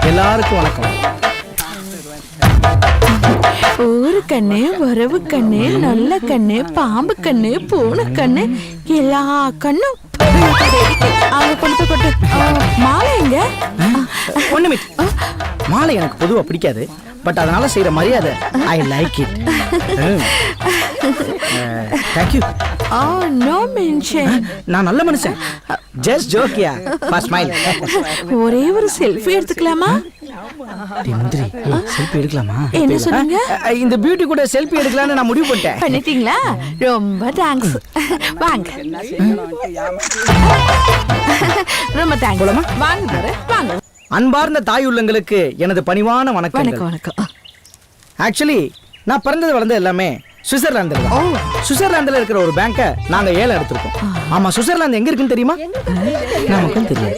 எல்லாருக்கும் வணக்கம். ஊரு கண்ணு, உறவு கண்ணு, நல்ல கண்ணு, பாம்பு கண்ணு, பூனை கண்ணு, எல்லா கண்ணும் அவங்க கொண்டு போட்டு மாலை எங்க? ஒண்ணுமே மாலை எனக்கு பொதுவா பிடிக்காது, பட் அதனால செய்யற மரியாதை I like it. Thank you. No mention. நான் நல்ல மனுஷன். ஜஸ்ட் ஜோக்கியா. First smile. ஒரே ஒரு செல்ஃபி எடுத்துக்கலாமா? முந்திரி செல்ஃபி எடுக்கலாமா? என்ன சொன்னீங்க? இந்த பியூட்டி கூட செல்ஃபி எடுக்கலாம்னு நான் முடிவு பண்ணிட்டேன். பண்ணிட்டீங்களா? ரொம்ப தேங்க்ஸ். வாங்க. ரொம்ப தேங்க்ஸ். போலாமா? வாங்க தர வாங்க. அன்பார்ந்த தாய் உள்ளங்களுக்கு எனது பணிவான வணக்கம். வணக்கம் வணக்கம். ஆக்சுவலி நான் பிறந்தது வளர்ந்தது எல்லாமே சுவிட்சர்லாந்துல தான். சுவிட்சர்லாந்துல இருக்கிற ஒரு பேங்கை நாங்க ஏலம் எடுத்திருக்கோம். ஆமா, சுவிட்சர்லாந்து எங்க இருக்குன்னு தெரியுமா? நமக்கும் தெரியாது.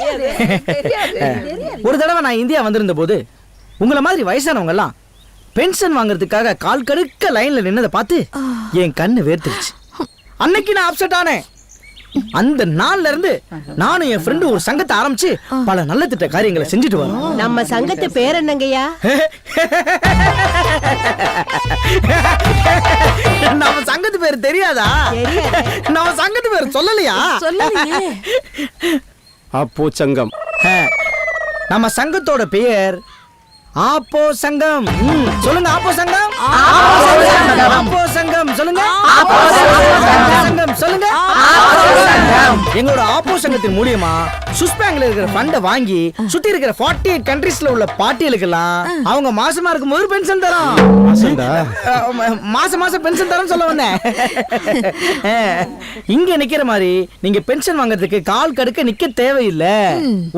ஒரு தடவை நான் இந்தியா வந்திருந்த போது உங்களை மாதிரி வயசானவங்க எல்லாம் பென்ஷன் வாங்குறதுக்காக கால் கடுக்க லைன்ல நின்னதை பார்த்து என் கண்ணு வேர்த்துருச்சு. அன்னைக்கு நான் அப்செட் ஆனேன். அந்த நாள்ல இருந்து நானும் என் ஃப்ரெண்டு ஒரு சங்கத்தை ஆரம்பிச்சு பல நல்ல திட்ட காரியங்களை செஞ்சுட்டு வரோம். நம்ம சங்கத்து பேர் என்னங்கய்யா? நம்ம சங்கத்து பேர் தெரியாதா? நம்ம சங்கத்து பேர் சொல்லலையா? சொல்லலையே. அப்போ சங்கம். நம்ம சங்கத்தோட பெயர் ஆப்போ சங்கம். சொல்லுங்க, ஆப்போ சங்கம். ஆப்போ சங்கம் சொல்லுங்க. சங்கம் சொல்லுங்க. எங்களோட ஆப்போ சங்கத்தின் மூலியமா சுவிஸ் பேங்க்ல இருக்கிற ஃபண்ட வாங்கி சுத்தி இருக்கிற 48 கண்ட்ரீஸ்ல உள்ள பாட்டியலுக்கெல்லாம் அவங்க மாசமா இருக்கும்போது பென்ஷன் தரோம். மாசம் மாசம் பென்ஷன் தரோம் சொல்ல வந்தேன். இங்க நிக்கிற மாதிரி நீங்க பென்ஷன் வாங்குறதுக்கு கால் கடுக்க நிக்க தேவையில்லை.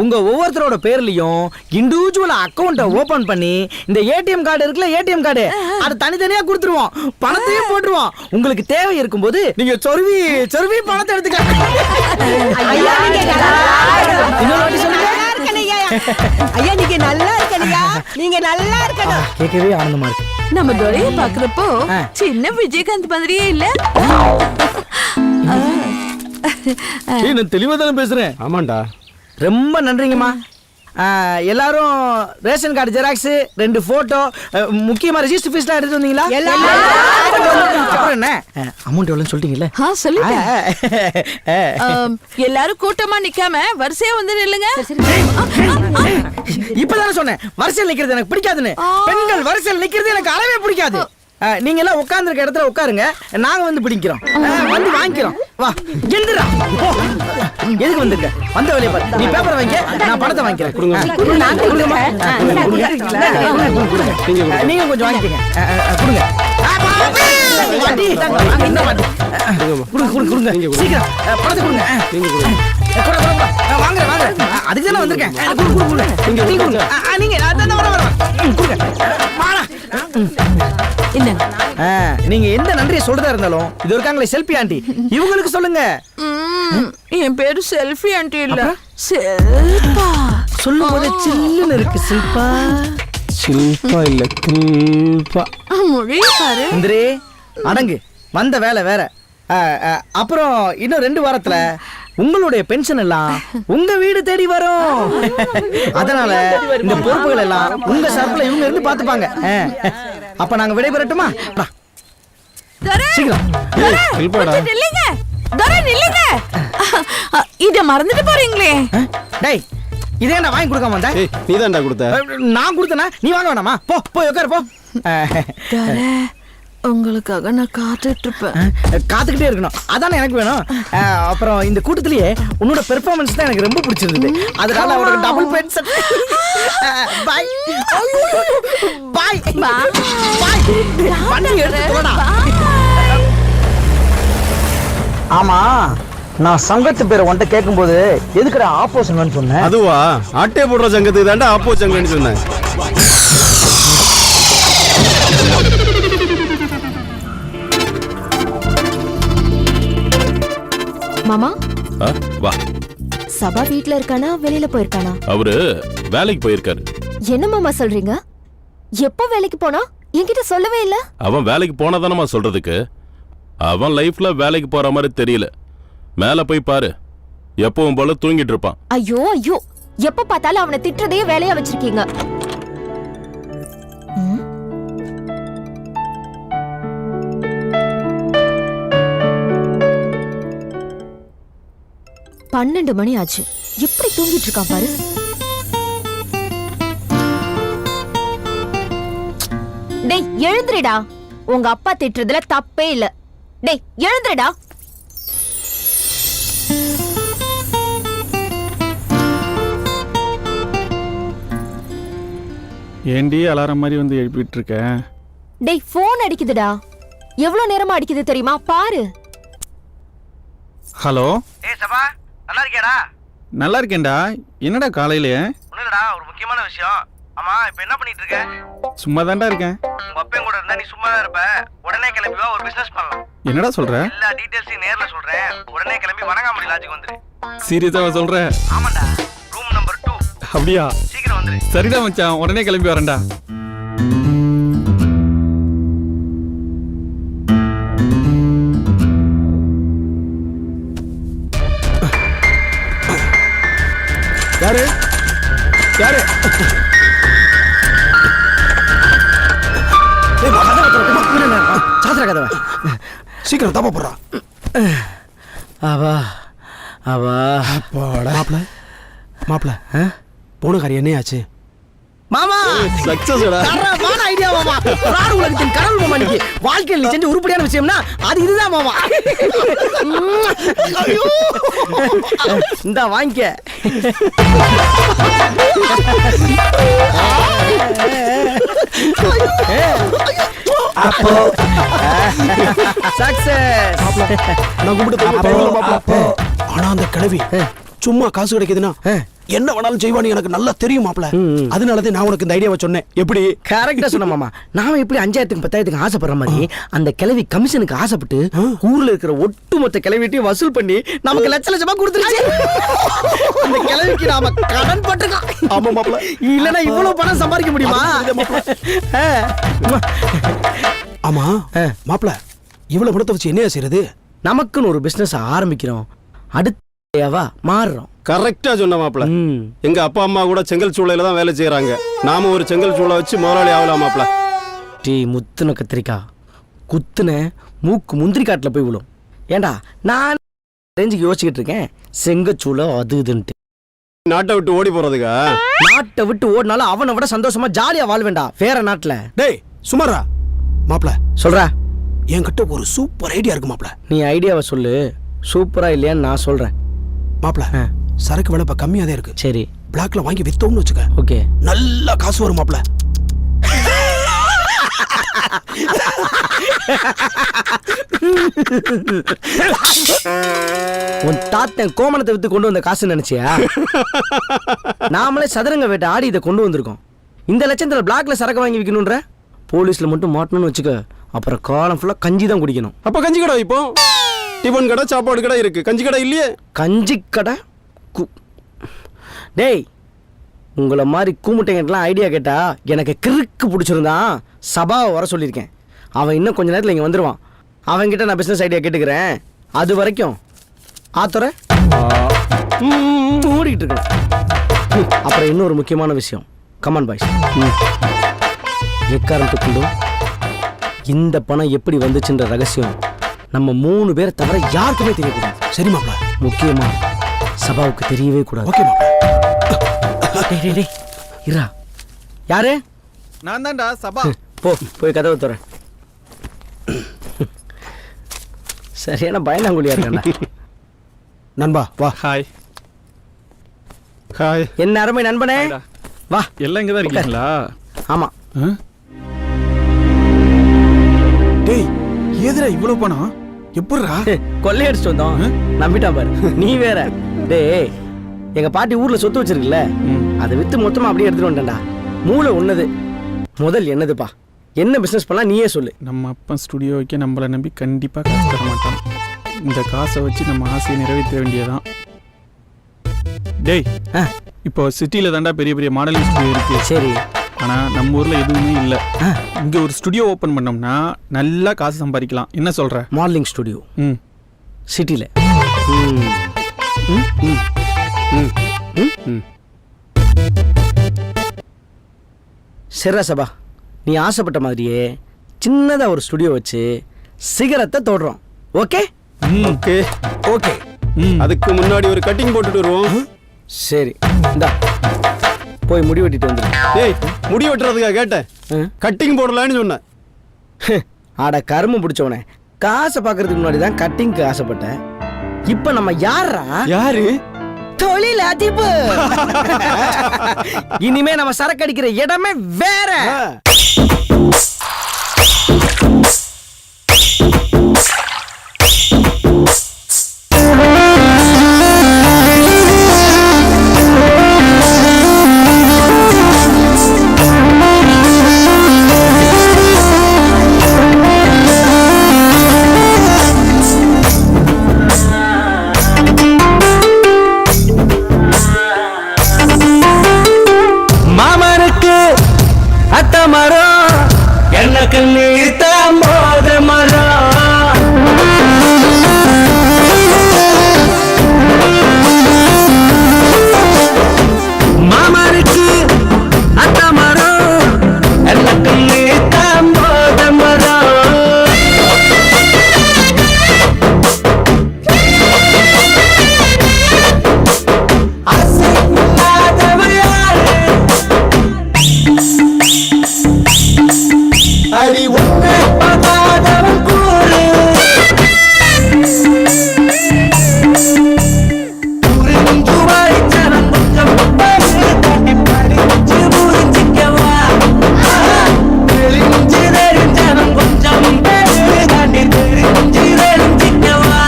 உங்க ஒவ்வொருத்தரோட பேர்லயும் இண்டிவிஜுவல் அக்கவுண்ட ஓபன் பண்ணி இந்த ஏடிஎம் கார்டு இருக்குல்ல, ஏடிஎம் கார்டு அது தனித்தனியா கொடுத்துருவோம். பணத்தையும் போட்டுருவோம். உங்களுக்கு தேவை இருக்கும்போது நீங்க சொருவி சொருவி பணத்தை எடுத்துக்கலாம். ஐயா நீங்க நல்லா இருக்கணும். கேட்கவே ஆனந்தமா இருக்கு. நம்ம துரையை பாக்குறப்போ சின்ன விஜயகாந்த் மாதிரியே இல்ல? நான் தெளிவா தானே பேசுறேன். ஆமாண்டா. ரொம்ப நன்றிங்கம்மா. எல்லாரும் ரேஷன் கார்டு ஜெராக்ஸ், 2 போட்டோ, முக்கியமா ரெஜிஸ்டர் ஃபீஸ்லாம் எடுத்து வந்தீங்களா? அப்புறம் என்ன அமௌண்ட் எவ்வளவுன்னு சொல்லிட்டீங்கல்ல? சொல்லிட்டேன். எல்லாரும் கூட்டமா நிக்காம வரிசையா வந்து நில்லுங்க. இப்பதானே சொன்னேன் வரிசையில் நிக்கிறது எனக்கு பிடிக்காதுன்னு. பெண்கள் வரிசையில் நிக்கிறது எனக்கு அறவே பிடிக்காது. நீங்க எல்லாம் உட்கார்ந்துருக்க இடத்துல உட்காருங்க, நாங்க வந்து பிடிக்கிறோம், வந்து வாங்கிக்கிறோம். வா எந்திரா. எதுக்கு வந்திருக்க? வந்த வேலையை பாரு. நீ பேப்பர் வாங்கிக்க, நான் பணத்தை வாங்கிக்கிறேன். நீங்க கொஞ்சம் வாங்கிக்கங்க. கொடுங்க. சீக்கிரம் பணத்தை கொடுங்க. வாங்க வாங்க, அதுக்கு தானே வந்திருக்கேன். நீங்க எந்த நன்றியை சொல்றதா இருந்தாலும் இது இருக்காங்களே செல்ஃபி ஆண்டி, இவங்களுக்கு சொல்லுங்க. என் பேரு செல்ஃபி ஆண்டி இல்ல, செல்பா. சொல்லும் போது சில்லுன்னு இருக்கு. சில்பா சில்பா இல்ல கில்பா. மொழிய பாரு. இந்திரே அடங்கு, வந்த வேலை வேற. அப்புறம் இன்னும் 2 வாரத்துல உங்களுடைய பென்ஷன் எல்லாம் உங்க வீடு தேடி வரும். அதனால இந்த பொறுப்புகள் எல்லாம் உங்க சார்பில் இவங்க இருந்து பாத்துப்பாங்க. அப்ப நாங்க விடைபெறட்டுமா? சீக்கிரம் இத மறந்துட்டு போறீங்களே. டேய், இதே நான் வாங்கி கொடுக்காம வந்தேன். நீ தான்டா கொடுத்த. நான் கொடுத்தனா? நீ வாங்க வேணாமா? போ போய் உட்காரு போ. உங்களுக்காக நான் காத்துட்டு இருப்பேன். காத்துக்கிட்டே இருக்கணும், அதானே எனக்கு வேணும். அப்புறம் இந்த கூட்டத்திலேயே உன்னோட பெர்ஃபார்மன்ஸ் தான் எனக்கு ரொம்ப பிடிச்சிருந்தது. அதனால அவருக்கு double pension. Bye bye bye. வண்டி எடுத்து போடா. ஆமா, நான் சங்கத்து பேரை உன்கிட்ட கேட்கும்போது எதுக்குடா ஆப்போ சங்கம்னு சொன்னேன்? அதுவா, அட்டை போடுற சங்கத்துக்கு தாண்டா ஆப்போ சங்கம்னு சொன்னேன். மாமா வா. சபா வீட்ல இருக்கானா வெளியில போயிருக்கானா? அவரு வேலைக்கு போயிருக்காரு. என்ன மாமா சொல்றீங்க? எப்போ வேலைக்கு போனா? என்கிட்ட சொல்லவே இல்ல. அவன் வேலைக்கு போனதானமா சொல்றதுக்கு? அவன் லைஃப்ல வேலைக்கு போற மாதிரி தெரியல. மேல போய் பாரு, எப்பவும் போல தூங்கிட்டு இருப்பான். ஐயோ ஐயோ, எப்ப பார்த்தாலும் அவனை திட்டுறதையே வேலையா வச்சிருக்கீங்க. ம்? 12 மணி ஆச்சு. எப்படி தூங்கிட்டு இருக்கான் பாரு. டேய் எழுந்துடா. உங்க அப்பா திட்டுறதுல தப்பே இல்ல. டேய் எழுந்துடா. ஏண்டி அலாரம் மாதிரி வந்து எழுப்பிட்டு இருக்க? டேய் போன் அடிக்குதுடா. எவ்வளவு நேரமா அடிக்குது தெரியுமா? பாரு. ஹலோ. ஏய் சபா, நல்லா இருக்கியாடா? நல்லா இருக்கேன்டா. என்னடா காலையிலே? ஒண்ணுடா, ஒரு முக்கியமான விஷயம். ஆமா, இப்போ என்ன பண்ணிட்டு இருக்க? சும்மா தான்டா இருக்கேன். உங்க அப்பன் கூட இருந்தா நீ சும்மா தான் இருப்ப. உடனே கிளம்பி வா, ஒரு பிசினஸ் பண்ணலாம். என்னடா சொல்ற? எல்லா டீடைல்ஸையும் நேர்ல சொல்றேன். உடனே கிளம்பி வணங்காமடி லாட்ஜுக்கு வந்துரு. சீரியஸாவா சொல்ற? ஆமாடா, ரூம் நம்பர் 2. அப்படியா? சீக்கிரம் வந்துரு. சரிடா மச்சான், உடனே கிளம்பி வரேன்டா. யாரு யாரு? சாத்திர கதவை சீக்கிரம் தப்பா போடுறா. அவா அவா மாப்பிள மாப்பிள போன காரியம் என்ன ஆச்சு? மாமா சக்சஸ்டா. தரமான ஐடியா மாமா. பிராடு உலகத்தின் கடவுள் மாமா. நீங்க வாழ்க்கையில் நீ செஞ்ச உருப்படியான விஷயம்னா அது இதுதான் மாமா. ஐயோ இந்தா வாங்கிக்க. அப்போ சக்சஸ். நான் கும்பிட்டு ஆனா அந்த கிழவி சும்மா காசு கிடைக்குதுன்னா என்ன வேணாலும் செய்வான்னு எனக்கு நல்லா தெரியும் மாப்ள. அதனாலதான் நான் உனக்கு இந்த ஐடியாவை சொன்னேன். எப்படி? கரெக்டா சொன்ன மாமா. நாம எப்படி 5000க்கு 10,000க்கு ஆசைப்படுற மாதிரி அந்த கிழவி கமிஷனுக்கு ஆசைப்பட்டு ஊர்ல இருக்கிற ஒட்டுமொத்த கிழவிட்டையும் வசூல் பண்ணி நமக்கு லட்ச லட்சமா கொடுத்துருச்சு. அந்த கிழவிக்கு நாம கடன் பட்டிருக்கோம். ஆமா மாப்ள. இல்லனா இவ்வளவு பணம் சம்பாதிக்க முடியுமா? ஆமா மாப்ள, இவ்வளவு பணத்தை வச்சு என்ன செய்யறது? நமக்குன்னு ஒரு பிசினஸ் ஆரம்பிக்கிறோம். அடுத்தவா மாறுறோம். கரெக்டா சொன்ன மாப்ள. எங்க அப்பா அம்மா கூட செங்கல் சூளையில தான் வேலை செய்யறாங்க. நாம ஒரு செங்கல் சூளை வச்சு முதலாளி ஆகலாம் மாப்ள. டீ முத்துன கத்திரிக்காய் குத்துன மூக்கு முந்திரி காட்டுல போய் விழும். ஏண்டா நான் ரேஞ்சுக்கு யோசிச்சுக்கிட்டு இருக்கேன். செங்கச்சூளை அது இதுன்ட்டு நாட்டை விட்டு ஓடி போறதுக்கா? நாட்டை விட்டு ஓடினாலும் அவனை விட சந்தோஷமா ஜாலியா வாழ்வேண்டா வேற நாட்டுல. டேய் சுமாரா மாப்ள, சொல்ற. என்கிட்ட ஒரு சூப்பர் ஐடியா இருக்கு மாப்ள. நீ ஐடியாவை சொல்லு. சூப்பரா இல்லையான்னு நான் சொல்றேன் மாப்ள. சரக்கு விலை இப்ப கம்மியா தான் இருக்கு. சரி, பிளாக்ல வாங்கி வித்தோம்னு வச்சுக்க, ஓகே, நல்ல காசு வரும் மாப்ள. உன் தாத்தன் கோமணத்தை வித்து கொண்டு வந்த காசு நினைச்சியா? நாமளே சதுரங்க வேட்டை ஆடி இதை கொண்டு வந்திருக்கோம். இந்த லட்சத்துல பிளாக்ல சரக்கு வாங்கி விற்கணும்ன்ற போலீஸ்ல மட்டும் மாட்டணும்னு வச்சுக்க, அப்புறம் காலம் ஃபுல்லா கஞ்சி தான் குடிக்கணும். அப்ப கஞ்சி கடை இப்போ டிபன் கடை சாப்பாடு கடை இருக்கு, கஞ்சி கடை இல்லையே? கஞ்சி கடை டேய், உங்களை மாதிரி கூமுட்டைங்கட்டெல்லாம் ஐடியா கேட்டா எனக்கு கிறுக்கு பிடிச்சிருந்தான். சபாவை வர சொல்லியிருக்கேன். அவன் இன்னும் கொஞ்ச நேரத்தில் இங்கே வந்துடுவான். அவன்கிட்ட நான் பிஸ்னஸ் ஐடியா கேட்டுக்கிறேன். அது வரைக்கும் ஆத்தர மூடிக்கிட்டு இருக்கேன். அப்புறம் இன்னொரு முக்கியமான விஷயம். கமான் பாய்ஸ், எக்காரணத்துக்குண்டும் இந்த பணம் எப்படி வந்துச்சுன்ற ரகசியம் நம்ம 3 பேரை தவிர யாருக்குமே தெரியக்கூடாது. சரி மாப்ள. முக்கியமா சபாவுக்கு தெரியவே கூடாது. ஓகே மாப்ள. இரா, யாரு? நான் தான்டா சபா. போய் கதவை தர. சரியான பயந்தாங்குழியா இருக்கா? நண்பா வா. ஹாய். ஹாய். என்ன அருமை நண்பனே, வா. எல்லாம் இங்கதான் இருக்கீங்களா? ஆமா. டேய், எதுடா இவ்வளவு பணம்? எப்படிடா? கொள்ளையடிச்சிட்டு வந்தோம். நம்பிட்டான் பாரு. நீ வேற. டேய், எங்க பாட்டி ஊர்ல சொத்து வச்சிருக்குல்ல, அதை வித்து மொத்தமா அப்படியே எடுத்துட்டு வந்துட்டேன்டா. மூளை உன்னது, முதல் என்னதுப்பா. என்ன பிசினஸ் பண்ணலாம் நீயே சொல்லு. நம்ம அப்பா ஸ்டுடியோ வைக்க நம்மளை நம்பி கண்டிப்பா காசு தர மாட்டான். இந்த காசை வச்சு நம்ம ஆசையை நிறைவேற்ற வேண்டியதான். டேய், இப்போ சிட்டில தாண்டா பெரிய பெரிய மாடலிங் ஸ்டுடியோ இருக்கு. சரி, ஆனா நம்ம ஊர்ல எதுவுமே இல்ல. இங்க ஒரு ஸ்டுடியோ ஓபன் பண்ணோம்னா நல்லா காசு சம்பாதிக்கலாம். என்ன சொல்ற? மாடலிங் ஸ்டுடியோ சிட்டில சரி சபா, நீ ஆசைப்பட்ட மாதிரியே சின்னதா ஒரு ஸ்டுடியோ வச்சு சிகரத்தை தோடுறோம். Okay okay okay. அதுக்கு முன்னாடி ஒரு கட்டிங் போட்டுட்டு வருவோம். சரி, இந்தா போய் முடி வெட்டிட்டு வந்துடு. ஏய், முடி வெட்டுறதுக்கா கேட்டேன், கட்டிங் போடலான்னு சொன்னேன். ஆட கரும்பு பிடிச்சவனே, காசை பார்க்கறதுக்கு முன்னாடி தான் கட்டிங்க்கு ஆசைப்பட்டேன். இப்ப நம்ம யாரா? யாரு? தொழில் அதிபர். இனிமே நம்ம சரக்கு அடிக்கிற இடமே வேற. மாமனுக்கு அத்த மரம், எனக்கு நீர்த்தான் போத மரம். மாமனுக்கு அத்த மரம், எனக்கு நீர்த்தான் போத மரம். ஆசை இல்லாதவ யாரு? அடி உன்னை பார்க்காதவன் கூறு. புரிஞ்சு வாய்ச்சவன் கொஞ்சம் தட்டி படிச்சு புரிஞ்சிக்கவா. தெரிஞ்சு தெரிஞ்சவன் கொஞ்சம் தாண்டி தெரிஞ்சு தெரிஞ்சிக்கவா.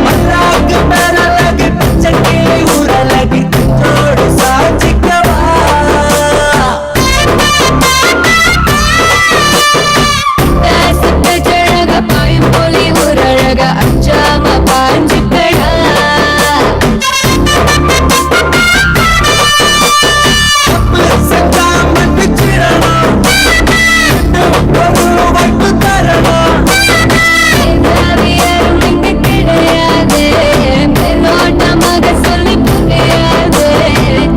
மல்லாக்கு மேலழகு பச்சைக்கு ஊரழகு குஞ்சோடு சாஞ்சிக்கவா. தப்பு செஞ்சா மன்னிச்சிடணும், ஒரு வாய்ப்பு தரணும்.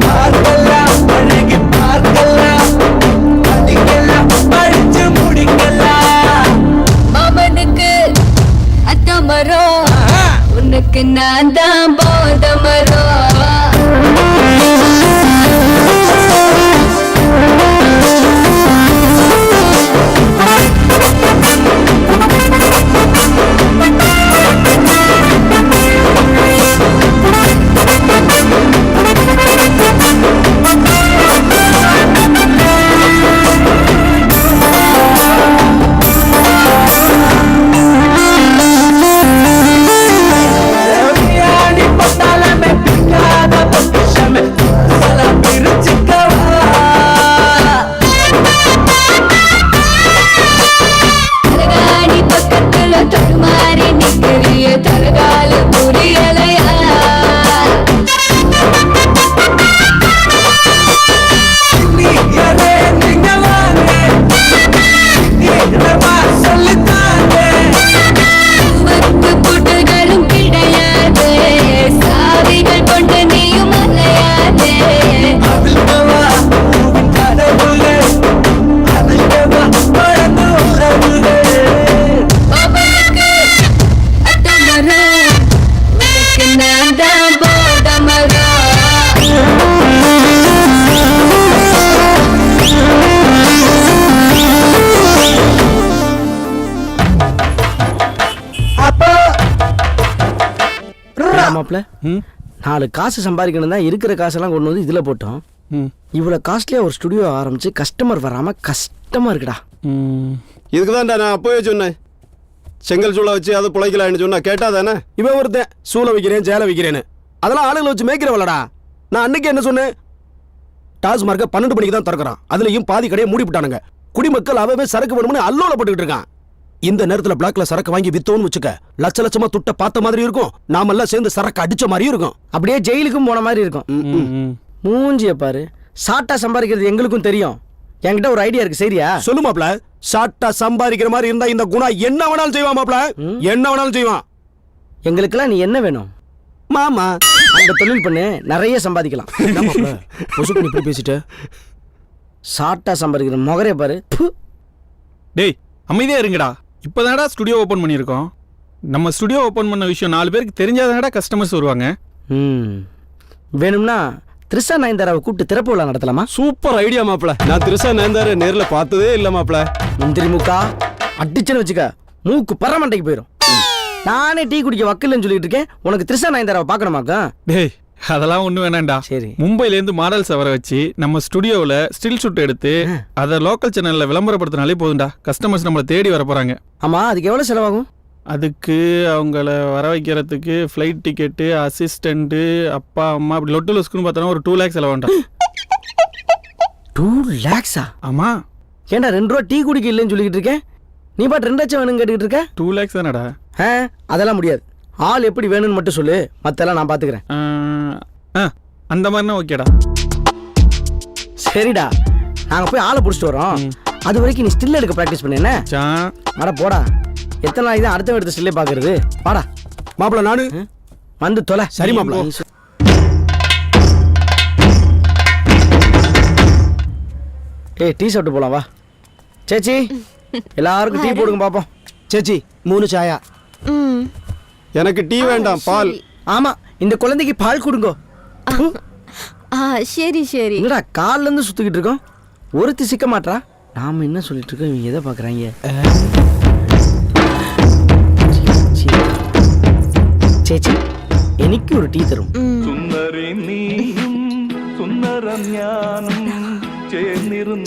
பார்க்கலாம் பழகி பார்க்கலாம், படிக்கலாம் படிச்சு முடிக்கலாம். உனக்கு நான் தான் போத மரம். ரவியாணி பட்டாளமே பிடிக்காத பொக்கிஷமே சில பிரிச்சுக்கவா. தலகாணி பக்கத்துல தொடுமாறி நிக்கிறிய தலகால புரியலையா? நீங்களே நீங்க வாங்க, நீங்களமா சொல்லித்தாங்க. உனக்கு புட்டுகளும் கிடையாது, சாவிகள் கொண்டு நீயும் அலையாதே. அவிழ்க்கவா உன் கனவுகள், அவிழ்க்கவா பழந்து உறவுகள். அவனுக்கு அத்த மரம், உனக்கு நான் தான் போத மரம். அப்போ மாப்ள, 4 காசு சம்பாதிக்கணும் தான் இருக்கிற காசெல்லாம் கொண்டு வந்து இதுல போட்டோம். இவ்வளவு காஸ்ட்லியா ஒரு ஸ்டுடியோ ஆரம்பிச்சு கஸ்டமர் வராம கஷ்டமா இருக்குடா. இதுக்கு தான்டா நான் அப்போவே சொன்னேன், செங்கல் சூளை வச்சு அதை பிழைக்கலான்னு சொன்னா கேட்டா தானே. இவன் ஒருத்தன் சூளை வைக்கிறேன் சேலை வைக்கிறேன்னு, அதெல்லாம் ஆளுங்களை வச்சு மேய்க்கிறவளடா. நான் அன்னைக்கு என்ன சொன்னேன், டாஸ்மார்க்கை 12 மணிக்கு தான் திறக்கிறான், அதுலயும் பாதி கடையை மூடிவிட்டானுங்க. குடிமக்கள் அவவே சரக்கு வேணும்னு அல்லோலப்பட்டுக்கிட்டு இருக்கான். இந்த நேரத்துல பிளாக்ல சரக்கு வாங்கி வித்தோன்னு வச்சுக்க லட்ச லட்சமா துட்ட பார்த்த மாதிரி இருக்கும், நாமெல்லாம் சேர்ந்து சரக்கு அடிச்ச மாதிரியும் இருக்கும். அப்படியே ஜெயிலுக்கும் போன மாதிரி இருக்கும். மூஞ்சிய பாரு. சாட்டா சம்பாதிக்கிறது எங்களுக்கும் தெரியும். என்கிட்ட ஒரு ஐடியா இருக்கு, சரியா? சொல்லு மாப்ள. சாட்டா சம்பாதிக்கிற மாதிரி இருந்தா இந்த குணா என்ன வேணாலும் செய்வான் மாப்ள, என்ன வேணாலும் செய்வான். எங்களுக்கெல்லாம் நீ என்ன வேணும்? மாமா அந்த தொழில் பண்ணு, நிறைய சம்பாதிக்கலாம். பொசுக்கு இப்படி பேசிட்ட. சாட்டா சம்பாதிக்கிற முகரே பாரு. ப்பு. டேய் அமைதியா இருங்கடா. இப்போதான்டா ஸ்டுடியோ ஓபன் பண்ணியிருக்கோம். நம்ம ஸ்டுடியோ ஓபன் பண்ண விஷயம் 4 பேருக்கு தெரிஞ்சாதானடா கஸ்டமர்ஸ் வருவாங்க. வேணும்னா த்ரிஷா நயன்தாராவை கூப்பிட்டு திறப்பு விழா நடத்தலாமா? சூப்பர் ஐடியா மாப்ள. நான் த்ரிஷா நயன்தாரா நேர்ல பார்த்ததே இல்ல மாப்ள. முந்திரி மூக்கா அடிச்சுன்னு வச்சுக்க, மூக்கு பரமண்டைக்கு போயிடும். நானே டீ குடிக்க வக்கில்லைன்னு சொல்லிட்டு இருக்கேன், உனக்கு த்ரிஷா நயன்தாராவை பார்க்கணுமாக்கா? டேய் அதெல்லாம் ஒன்றும் வேணாம்டா. சரி. மும்பைலேருந்து மாடல்ஸை வர வச்சு நம்ம ஸ்டுடியோவில் ஸ்டில் ஷூட் எடுத்து அதை லோக்கல் சேனலில் விளம்பரப்படுத்தினாலே போதும்டா. கஸ்டமர்ஸ் நம்மளை தேடி வர போகிறாங்க. ஆமா, அதுக்கு எவ்வளவு செலவாகும்? அதுக்கு அவங்கள வர வைக்கிறதுக்கு ஃப்ளைட் டிக்கெட்டு, அசிஸ்டண்ட்டு, அப்பா அம்மா அப்படி லொட்டு லொஸ்க்குன்னு பார்த்தோன்னா ஒரு 2 lakhs செலவாண்டா. 2 lakhs? ஆமாம். ஏன்டா 2 ரூபா டீ குடிக்க இல்லைன்னு சொல்லிக்கிட்டு இருக்கேன், நீ பாட்டு 2 லட்சம் வேணும்னு கேட்டுக்கிட்டு இருக்க? 2 lakhs தானடா. அதெல்லாம் முடியாது. ஆள் எப்படி வேணும்னு மட்டும் சொல்லு, மத்தெல்லாம் நான் பாத்துக்கிறேன். அந்த மாதிரினா ஓகேடா. சரிடா, நாங்க போய் ஆளை பிடிச்சிட்டு வரோம். அது வரைக்கும் நீ ஸ்டில் எடுக்க ப்ராக்டிஸ் பண்ணு. என்ன அட போடா, எத்தனை நாளைக்கு தான் அடுத்த எடுத்து ஸ்டில்லே பாக்குறது? வாடா மாப்ள. நானு வந்து தொலை. சரி மாப்ள. ஏய் டீ சாப்பிட்டு போலாம் வா. சேச்சி எல்லாருக்கும் டீ போடுங்க பாப்போம். சேச்சி 3 சாயா. எனக்கு டீ வேண்டாம், பால். ஆமா, இந்த குழந்தைக்கு பால் கொடுங்க. சரி சரி. என்னடா கால்ல இருந்து சுத்திக்கிட்டு இருக்கோம், ஒருத்தி சிக்க மாட்றா. நாம என்ன சொல்லிட்டு இருக்கோம், இவங்க எதை பாக்குறாங்க? சேச்சி எனக்கு ஒரு டீ தரும்.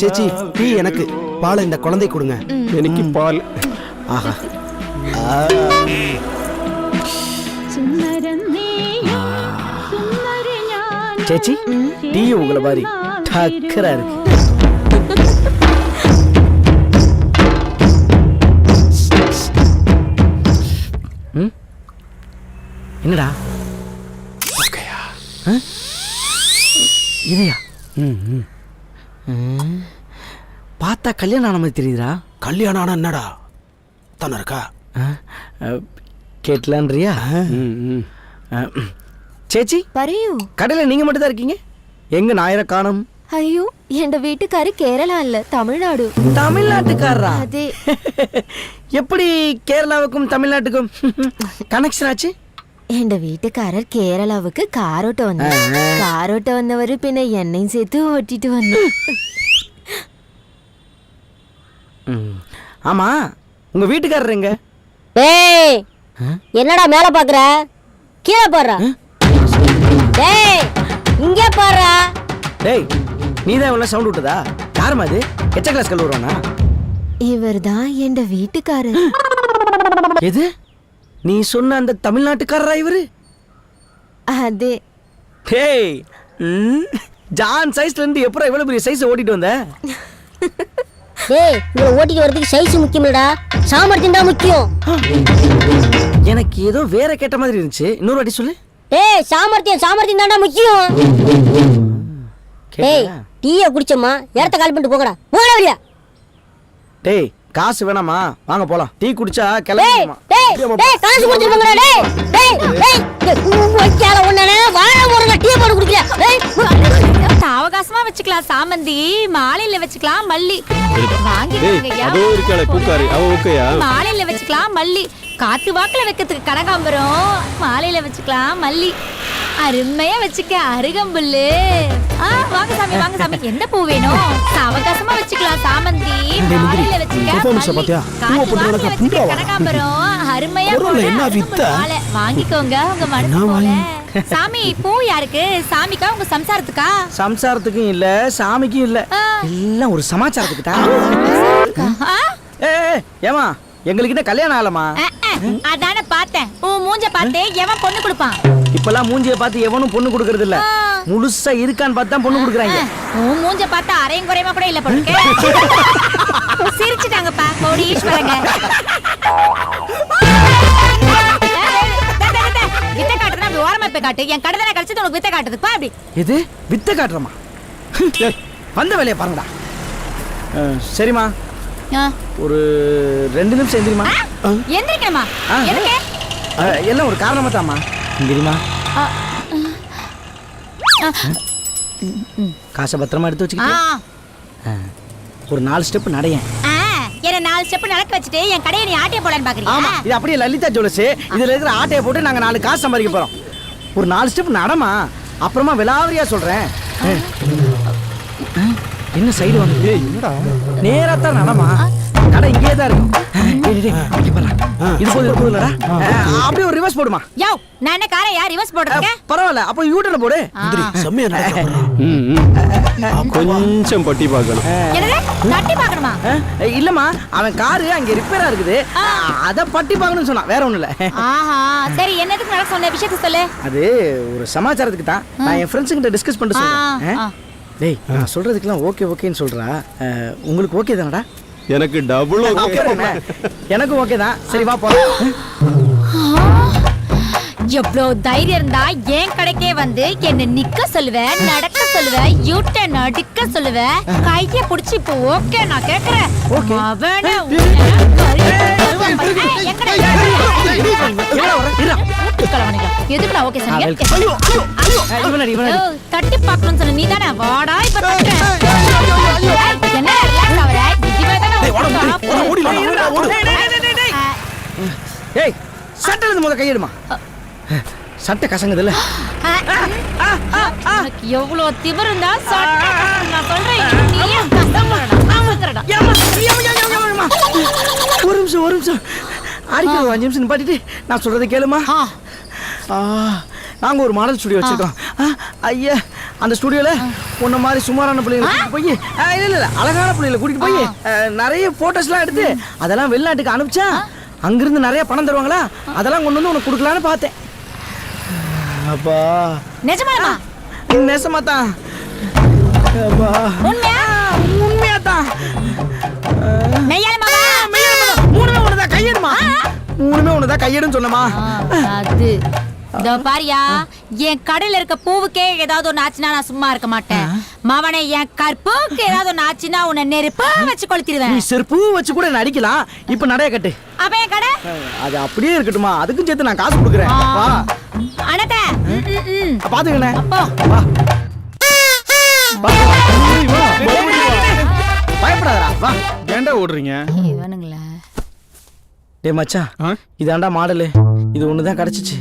சேச்சி டீ எனக்கு, பால் இந்த குழந்தை கொடுங்க. எனக்கு பால். ஆஹா. சேச்சி டீ உங்களை மாதிரி டக்கரா இருக்கு. என்னடா இதையா? பார்த்தா கல்யாணம் ஆன மாதிரி தெரியுதுடா. கல்யாணம் ஆனா என்னடா தானே இருக்கா? கேட்கலான்றியா? சேச்சி പറയൂ. கடையில் நீங்க மட்டும் தான் இருக்கீங்க, எங்க நாயரை காணும்? അയ്യോ എന്റെ വീട്ടുകാര് കേരള അല്ല തമിഴ്നാട്. தமிழ்நாட்டுக்காரரா? അതെ. எப்படி கேரளாவுக்கும் தமிழ்நாட்டுக்கும் கனெக்ஷன் ஆச்சு? എന്റെ വീട്ടുകാരർ കേരളാവുക്ക് കാറോട്ട് വന്നു. കാറോട്ട് വന്നവര് പിന്നെ എണ്ണയും சேர்த்து ஓட்டிட்டு വന്നു. ஆமா, உங்க வீட்டுக்காரர் எங்க? டேய் என்னடா மேல பாக்குற, கீழே போடுற. டேய் இங்க போடுற. டேய் நீ தான் இவ்வளவு சவுண்ட் விட்டதா? யாருமா அது? எச்ச கிளாஸ் கல்லூரானா? இவர்தான் எന്റെ வீட்டுக்காரர். எது நீ சொன்ன அந்த தமிழ்நாட்டுக்காரரா இவரு? அதே. டேய் ஜான் சைஸ்ல இருந்து எப்பறம் இவ்வளவு பெரிய சைஸ் ஓட்டிட்டு வந்த? டேய் இவளை ஓட்டிட்டு வரதுக்கு சைஸ் முக்கியம் இல்லடா, சாமர்த்தியம் தான் முக்கியம். எனக்கு ஏதோ வேற கேட்ட மாதிரி இருந்துச்சு, இன்னொரு வாட்டி சொல்லு. டேய் சாமர்த்தியம் தான்டா முக்கியம். டேய் டீயை குடிச்சோமா இடத்த கால் பண்ணிட்டு போங்கடா, போடா வழியா. டேய் காசு வேணாமா, வாங்க போலாம். டீ குடிச்சா டேய் கிளம்பிடுமா? டேய் டேய் காசு கொடுத்து போங்கடா. டேய் டேய் டேய் வைக்கால ஒண்ணே வாழ போறங்க டீ போட்டு குடிக்கல. டேய் அவகாசமா வச்சுக்கலாம் சாமந்தி, மாலையில வச்சுக்கலாம் மல்லி. வாங்கிக்கோங்கய்யா. அதோ இருக்காளே பூக்காரி, அவ ஓகேயா? மாலையில வச்சுக்கலாம் மல்லி, காத்து வாக்குல வைக்கிறதுக்கு கனகாம்பரம், மாலையில வச்சுக்கலாம் மல்லி, அருமையா வச்சுக்க அருகம்புல்லு. வாங்க சாமி வாங்க சாமி, என்ன பூ வேணும்? அவகாசமா வச்சுக்கலாம் சாமந்தி, மாலையில வச்சுக்க மல்லி, காத்து வாக்குல வச்சுக்க கனகாம்பரம், அருமையா மாலை. வாங்கிக்கோங்க உங்க மனசு போல. சாமி பூ யாருக்கு? சாமிக்கா உங்க சம்சாரத்துக்கா? சம்சாரத்துக்கும் இல்ல சாமிக்கும் இல்ல, எல்லாம் ஒரு சமாச்சாரத்துக்கு தான். ஏமா எங்களுக்கு கல்யாணம் ஆகலமா? அதான பார்த்தேன், உன் மூஞ்ச பார்த்தே எவன் பொண்ணு கொடுப்பான்? இப்பெல்லாம் மூஞ்சிய பார்த்து எவனும் பொண்ணு கொடுக்கறது இல்ல, முழுசா இருக்கான்னு பார்த்து தான் பொண்ணு கொடுக்குறாங்க. உன் மூஞ்ச பார்த்தா அரையும் குறையமா கூட இல்ல பொண்ணு. சிரிச்சுட்டாங்கப்பா கோடீஸ்வரங்க. வித்த காட்டுறா அப்படி ஓரமா போய் காட்டு. என் கடை தானே கழிச்சது உனக்கு வித்த காட்டுது. பா அப்படி. எது வித்த காட்டுறமா? வந்த வேலையை பாருங்கடா. சரிம்மா, ஒரு 2 நிமிஷம் எந்திரிமா. எந்திரிக்கணுமா? ஆ. எதுக்கு? எல்லாம் ஒரு காரணமா தாம்மா. எந்திரிமா. காசை பத்திரமா எடுத்து வச்சுக்கிட்டு ஒரு 4 ஸ்டெப் நடையேன். என்ன 4 ஸ்டெப் நடக்க வச்சுட்டு என் கடையை நீ ஆட்டிய போலான்னு பாக்குறியா? ஆமா, இது அப்படியே லலிதா ஜுவல்லர்ஸ். இதுல இருக்கிற ஆட்டையை போட்டு நாங்க 4 காசு சம்பாதிக்க போறோம். ஒரு 4 ஸ்டெப் நடமா, அப்புறமா விலாவரியா சொல்றேன். என்ன சைடு வந்து என்னடா நேரா தான் நடமா. கடை இங்கே தான் இருக்கும். இங்க பாரு. இது போதுலடா. அப்படியே ஒரு ரிவர்ஸ் போடுமா. யோ, நான் என்ன காரை யார் ரிவர்ஸ் போடுறேன்? பரவாயில்ல, அப்போ யூட்டர்ல போடு. செம்மையா கொஞ்சம் பட்டி பார்க்கணும். என்னது? தட்டி பார்க்கணுமா? இல்லம்மா, அவன் காரு அங்க ரிப்பேரா இருக்குது. அத பட்டி பார்க்கணும்னு சொன்னான், வேற ஒண்ணும் இல்ல. ஆஹா, சரி என்னதுக்கு நடக்க சொன்ன விஷயத்தை சொல்லு. அது ஒரு சமாச்சாரத்துக்கு தான். நான் என் ஃப்ரெண்ட்ஸ் கிட்ட டிஸ்கஸ் பண்ணிட்டு சொல்றேன். டேய், நான் சொல்றதுக்கெல்லாம் ஓகே ஓகேன்னு சொல்றா. உங்களுக்கு ஓகே தானடா? எனக்கு டபுள் ஓகே. எனக்கும் ஓகே தான். சரி வா போலாம். எவ்வளோ தைரியம் இருந்தா என் கடைக்கே வந்து என்ன நிக்க சொல்லுவேன், நடக்க சொல்லுவேன், யூட்டன் அடிக்க சொல்லுவேன். கைய புடிச்சு இப்போ ஓகே நான் கேக்குறேன். அவனே எதுக்கு நான் ஓகே சொன்னீங்க? தட்டி பார்க்கணும்னு சொன்ன நீ தானே. வாடா இப்ப தட்டுறேன். என்ன ரிலாக்ஸ் ஆவற? ஏய், சட்டை முத கையிடுமா. சட்டை கசங்குதுல்ல. எவ்வளவு திமிரு இருந்தா சட்டை நான் சொல்றேன். நீயே கசங்குறடா. ஒரு நிமிஷம் அடிக்க 5 நிமிஷம் நிப்பாட்டிட்டு நான் சொல்றதை கேளுமா. நாங்க ஒரு மாடல் ஸ்டுடியோ வச்சிருக்கோம். ஐயா, அந்த ஸ்டுடியோல உன்ன மாதிரி சுமாரான பிள்ளைங்களை கூட்டிட்டு போய் இல்ல அழகான பிள்ளைகளை கூட்டிட்டு போய் நிறைய போட்டோஸ்லாம் எடுத்து அதெல்லாம் வெளிநாட்டுக்கு அனுப்பிச்சா அங்கிருந்து நிறைய பணம் தருவாங்களா, அதெல்லாம் கொண்டு வந்து உனக்கு கொடுக்கலான்னு பார்த்தேன். அப்பா நிஜமாலுமா? நெசமா தான். அப்பா உண்மையா தான். மெய்யாலுமாவா? மூணுமே ஒண்ணுதான் கையெடுமா. மூணுமே ஒண்ணுதான் கையெடுன்னு சொன்னமா. அது இதோ பாரியா, என் கடையில இருக்க பூவுக்கே ஏதாவது ஒண்ணு ஆச்சுன்னா நான் சும்மா இருக்க மாட்டேன். மவனே, என் கற்புக்கு ஏதாவது ஒண்ணு ஆச்சுன்னா உன்னை நெருப்பு வச்சு கொளுத்திடுவேன். நீ செருப்பு வச்சு கூட என்ன அடிக்கலாம். இப்ப நடைய கட்டு. அப்ப என் கடை அது அப்படியே இருக்கட்டுமா. அதுக்கும் சேர்த்து நான் காசு கொடுக்குறேன். வா அனதே. பாத்துக்கண்ணே. அப்போ வா. பயப்படாதடா, வா. ஏன்டா ஓடுறீங்க? இவனுங்களா? டேய் மச்சான், இதாண்டா மாடலு. இது ஒண்ணுதான் கிடைச்சிச்சு.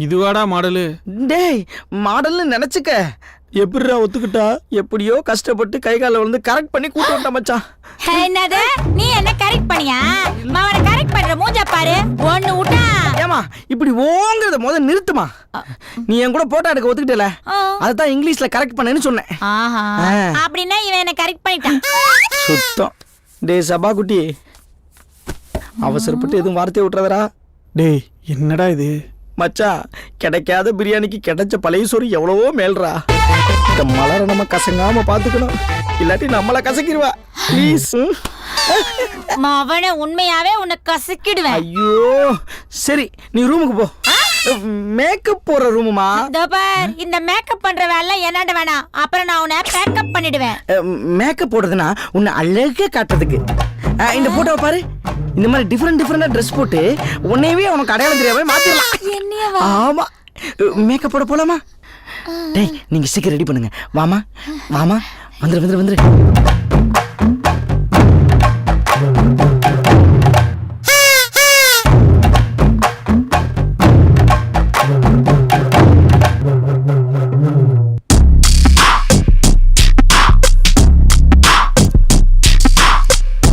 இதுவாடா மாடலு? டேய், மாடல்னு நினைச்சுக்க. எப்படிடா ஒத்துக்கிட்டா? எப்படியோ கஷ்டப்பட்டு கை கால வந்து கரெக்ட் பண்ணி கூட்டு வந்தா மச்சான். என்னது? நீ என்ன கரெக்ட் பண்ணியா? மவனை கரெக்ட் பண்ற மூஞ்ச பாரு. ஒண்ணு விட்டா. ஏமா இப்படி ஓங்கறத முத நிறுத்துமா. நீ என் கூட போட்டோ எடுக்க ஒத்துக்கிட்டல, அதான் இங்கிலீஷ்ல கரெக்ட் பண்ணேன்னு சொன்னேன். ஆஹா, அப்படின்னா இவன் என்ன கரெக்ட் பண்ணிட்டான். சுத்தம். டேய் சபா குட்டி, அவசரப்பட்டு எதுவும் வார்த்தையை விட்டுறதரா. டேய், என்னடா இது? மச்சான், கிடைக்காத பிரியாணிக்கு கிடைச்ச பழைய சோறு எவ்வளவோ மேல்றா. இந்த மலரை நம்ம கசங்காம பாத்துக்கணும், இல்லாட்டி நம்மள கசக்கிடுவா. ப்ளீஸ். மவனை உண்மையாவே உன்னை கசக்கிடுவேன். ஐயோ, சரி நீ ரூமுக்கு போ. மேக்கப் போற ரூமுமா. பார், இந்த மேக்கப் பண்ற வேலை என்னாண்ட வேணாம். அப்புறம் நான் உன்னை பேக்கப் பண்ணிடுவேன். மேக்கப் போடுறதுன்னா உன்னை அழகா காட்டுறதுக்கு. இந்த போட்டோவை பாரு. இந்த மாதிரி டிஃபரெண்டா ட்ரெஸ் போட்டு உன்னையவே உனக்கு அடையாளம் தெரியாம மாத்திரலாம். ஆமா, மேக்கப் போட போலாமா? டேய், நீங்க சீக்கிரம் ரெடி பண்ணுங்க. வாமா வாமா, வந்துரு.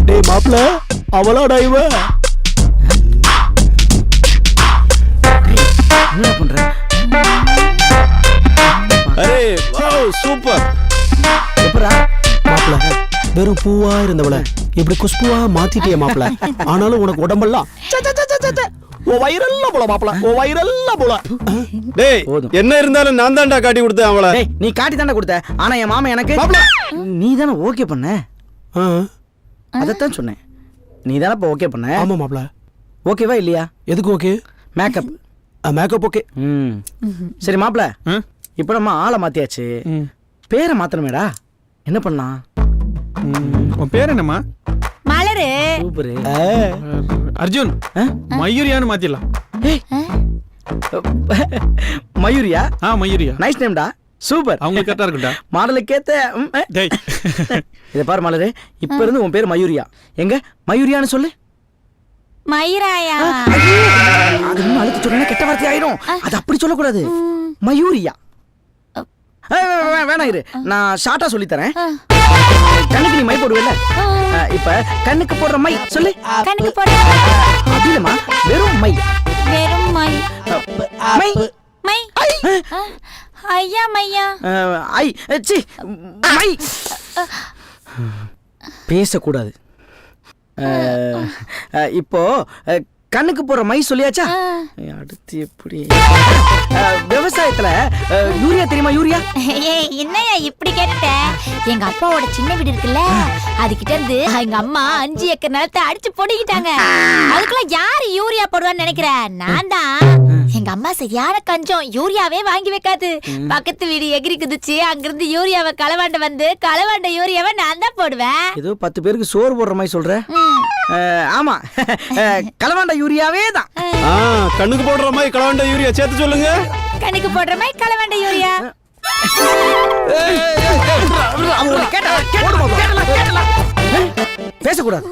டேய் மாப்ள, அவளாடா இவ? என்ன பண்ற? Array wow, super. எப்பரா மாப்ள, வெறும் பூவா இருந்தவள இப்படி குஷ்புவா மாத்திட்டியே மாப்ள. ஆனாலும் உனக்கு உடம்பெல்லாம் ஓ வயிறெல்லாம் போல மாப்பிள ஓ வயிறெல்லாம் போல டேய் போதும். என்ன இருந்தாலும் நான் தான்டா காட்டி கொடுத்தேன் அவளை டேய் நீ காட்டி தானே கொடுத்த ஆனா என் மாமா எனக்கு நீ தானே ஓகே பண்ண ஆ, அதைத்தான் சொன்னேன் நீ தானே இப்போ ஓகே பண்ண ஆமா மாப்பிள ஓகேவா இல்லையா எதுக்கு ஓகே மேக்கப் மேக்கப் ஓகே ம் சரி மாப்பிள ஆ? இப்போ நம்ம ஆளை மாத்தியாச்சு ம். பேரை மாத்தணுமேடா என்ன பண்ணலாம் உன் பேர் என்னம்மா? மலரு சூப்பரு அர்ஜுன் மயூரியான்னு மாத்திடலாம். மயூரியா மயூரியா நைஸ் நேம்டா சூப்பர் அவங்க கரெக்டா இருக்கும்டா. மாடலுக்கேத்த டேய் இதை பாரு மலரு இப்ப இருந்து உன் பேர் மயூரியா எங்க மயூரியான்னு சொல்லு மயிராயா அது இன்னும் அழுத்தி சொன்னா கெட்ட வார்த்தை ஆயிரும் அது அப்படி சொல்லக்கூடாது மயூரியா வேணாம் இரு நான் ஷார்ட்டா சொல்லி தரேன் கண்ணுக்கு நீ மை போடுவல இப்ப கண்ணுக்கு போடுற மை சொல்லு கணக்கு போட அப்படி இல்லம்மா வெறும் மை வெறும் மை மை மை ஐயா மையா ஐ சி மை பேசக்கூடாது இப்போ கண்ணுக்கு போற மை சொல்லியாச்சா அடுத்து எப்படி விவசாயத்துல யூரியா தெரியுமா யூரியா ஏய் என்னையா இப்படி கேட்டுட்ட எங்க அப்பாவோட சின்ன வீடு இருக்குல்ல அதுகிட்ட இருந்து எங்க அம்மா 5 ஏக்கர் நிலத்தை அடிச்சு பொடிக்கிட்டாங்க அதுக்குள்ள யாரு யூரியா போடுவான்னு நினைக்கிற நான் தான் எங்க அம்மா சரியான கஞ்சம் யூரியாவே வாங்கி வைக்காது பக்கத்து வீடு எகிரி குதிச்சு அங்கிருந்து யூரியாவை களவாண்ட வந்து களவாண்ட யூரியாவை நான் தான் போடுவேன் ஏதோ 10 பேருக்கு சோறு போடுற மாதிரி சொல்ற ஆமா களவாண்ட யூரியாவே தான் கண்ணுக்கு போடுற மாதிரி களவாண்ட யூரியா சேர்த்து சொல்லுங்க கணக்கு போடுற மாதிரி களவாண்ட யூரியா பேசக்கூடாது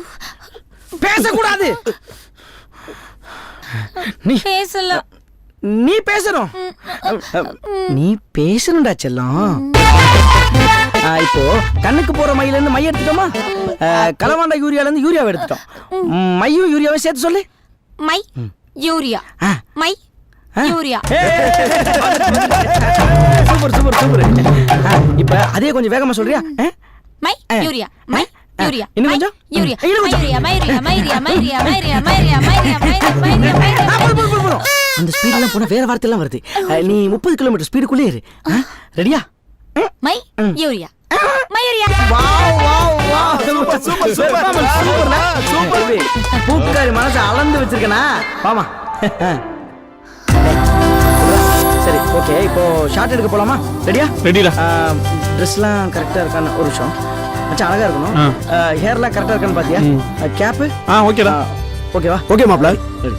பேசக்கூடாது நீ பேசலாம் நீ பேசணும் நீ பேசணும்டா செல்லம் இப்போ கண்ணுக்கு போற மையில இருந்து மை எடுத்துட்டோமா களவாண்ட யூரியால இருந்து யூரியாவை எடுத்துட்டோம் மையும் யூரியாவை சேர்த்து சொல்லு my urea my urea super super super இப்ப அதே கொஞ்சம் வேகமா சொல்றியா மை யூரியா மை யூரியா இன்னும் கொஞ்சம் யூரியா இன்னும் கொஞ்சம் மைரியா மைரியா மைரியா மைரியா மைரியா மைரியா மைரியா மைரியா மைரியா போதும். அந்த ஸ்பீட்லாம் போனா வேற வார்த்தை எல்லாம் வருது நீ 30 கிலோமீட்டர் ஸ்பீடுக்குள்ளே இரு ரெடியா மை யூரியா மைரியா பூக்காரி மனசு அளந்து வச்சிருக்கனா வாமா சரி ஓகே இப்போ ஷார்ட் எடுக்க போலாமா ரெடியா ரெடிடா. ட்ரெஸ்லாம் கரெக்டா இருக்கான்னு ஒரு நிமிஷம் மச்சான் அழகா இருக்கணும் ஹேர்லாம் கரெக்டா இருக்கான்னு பாத்தியா கேப்பு ஓகேடா. ஓகேவா ஓகே மாப்பிள ரெடி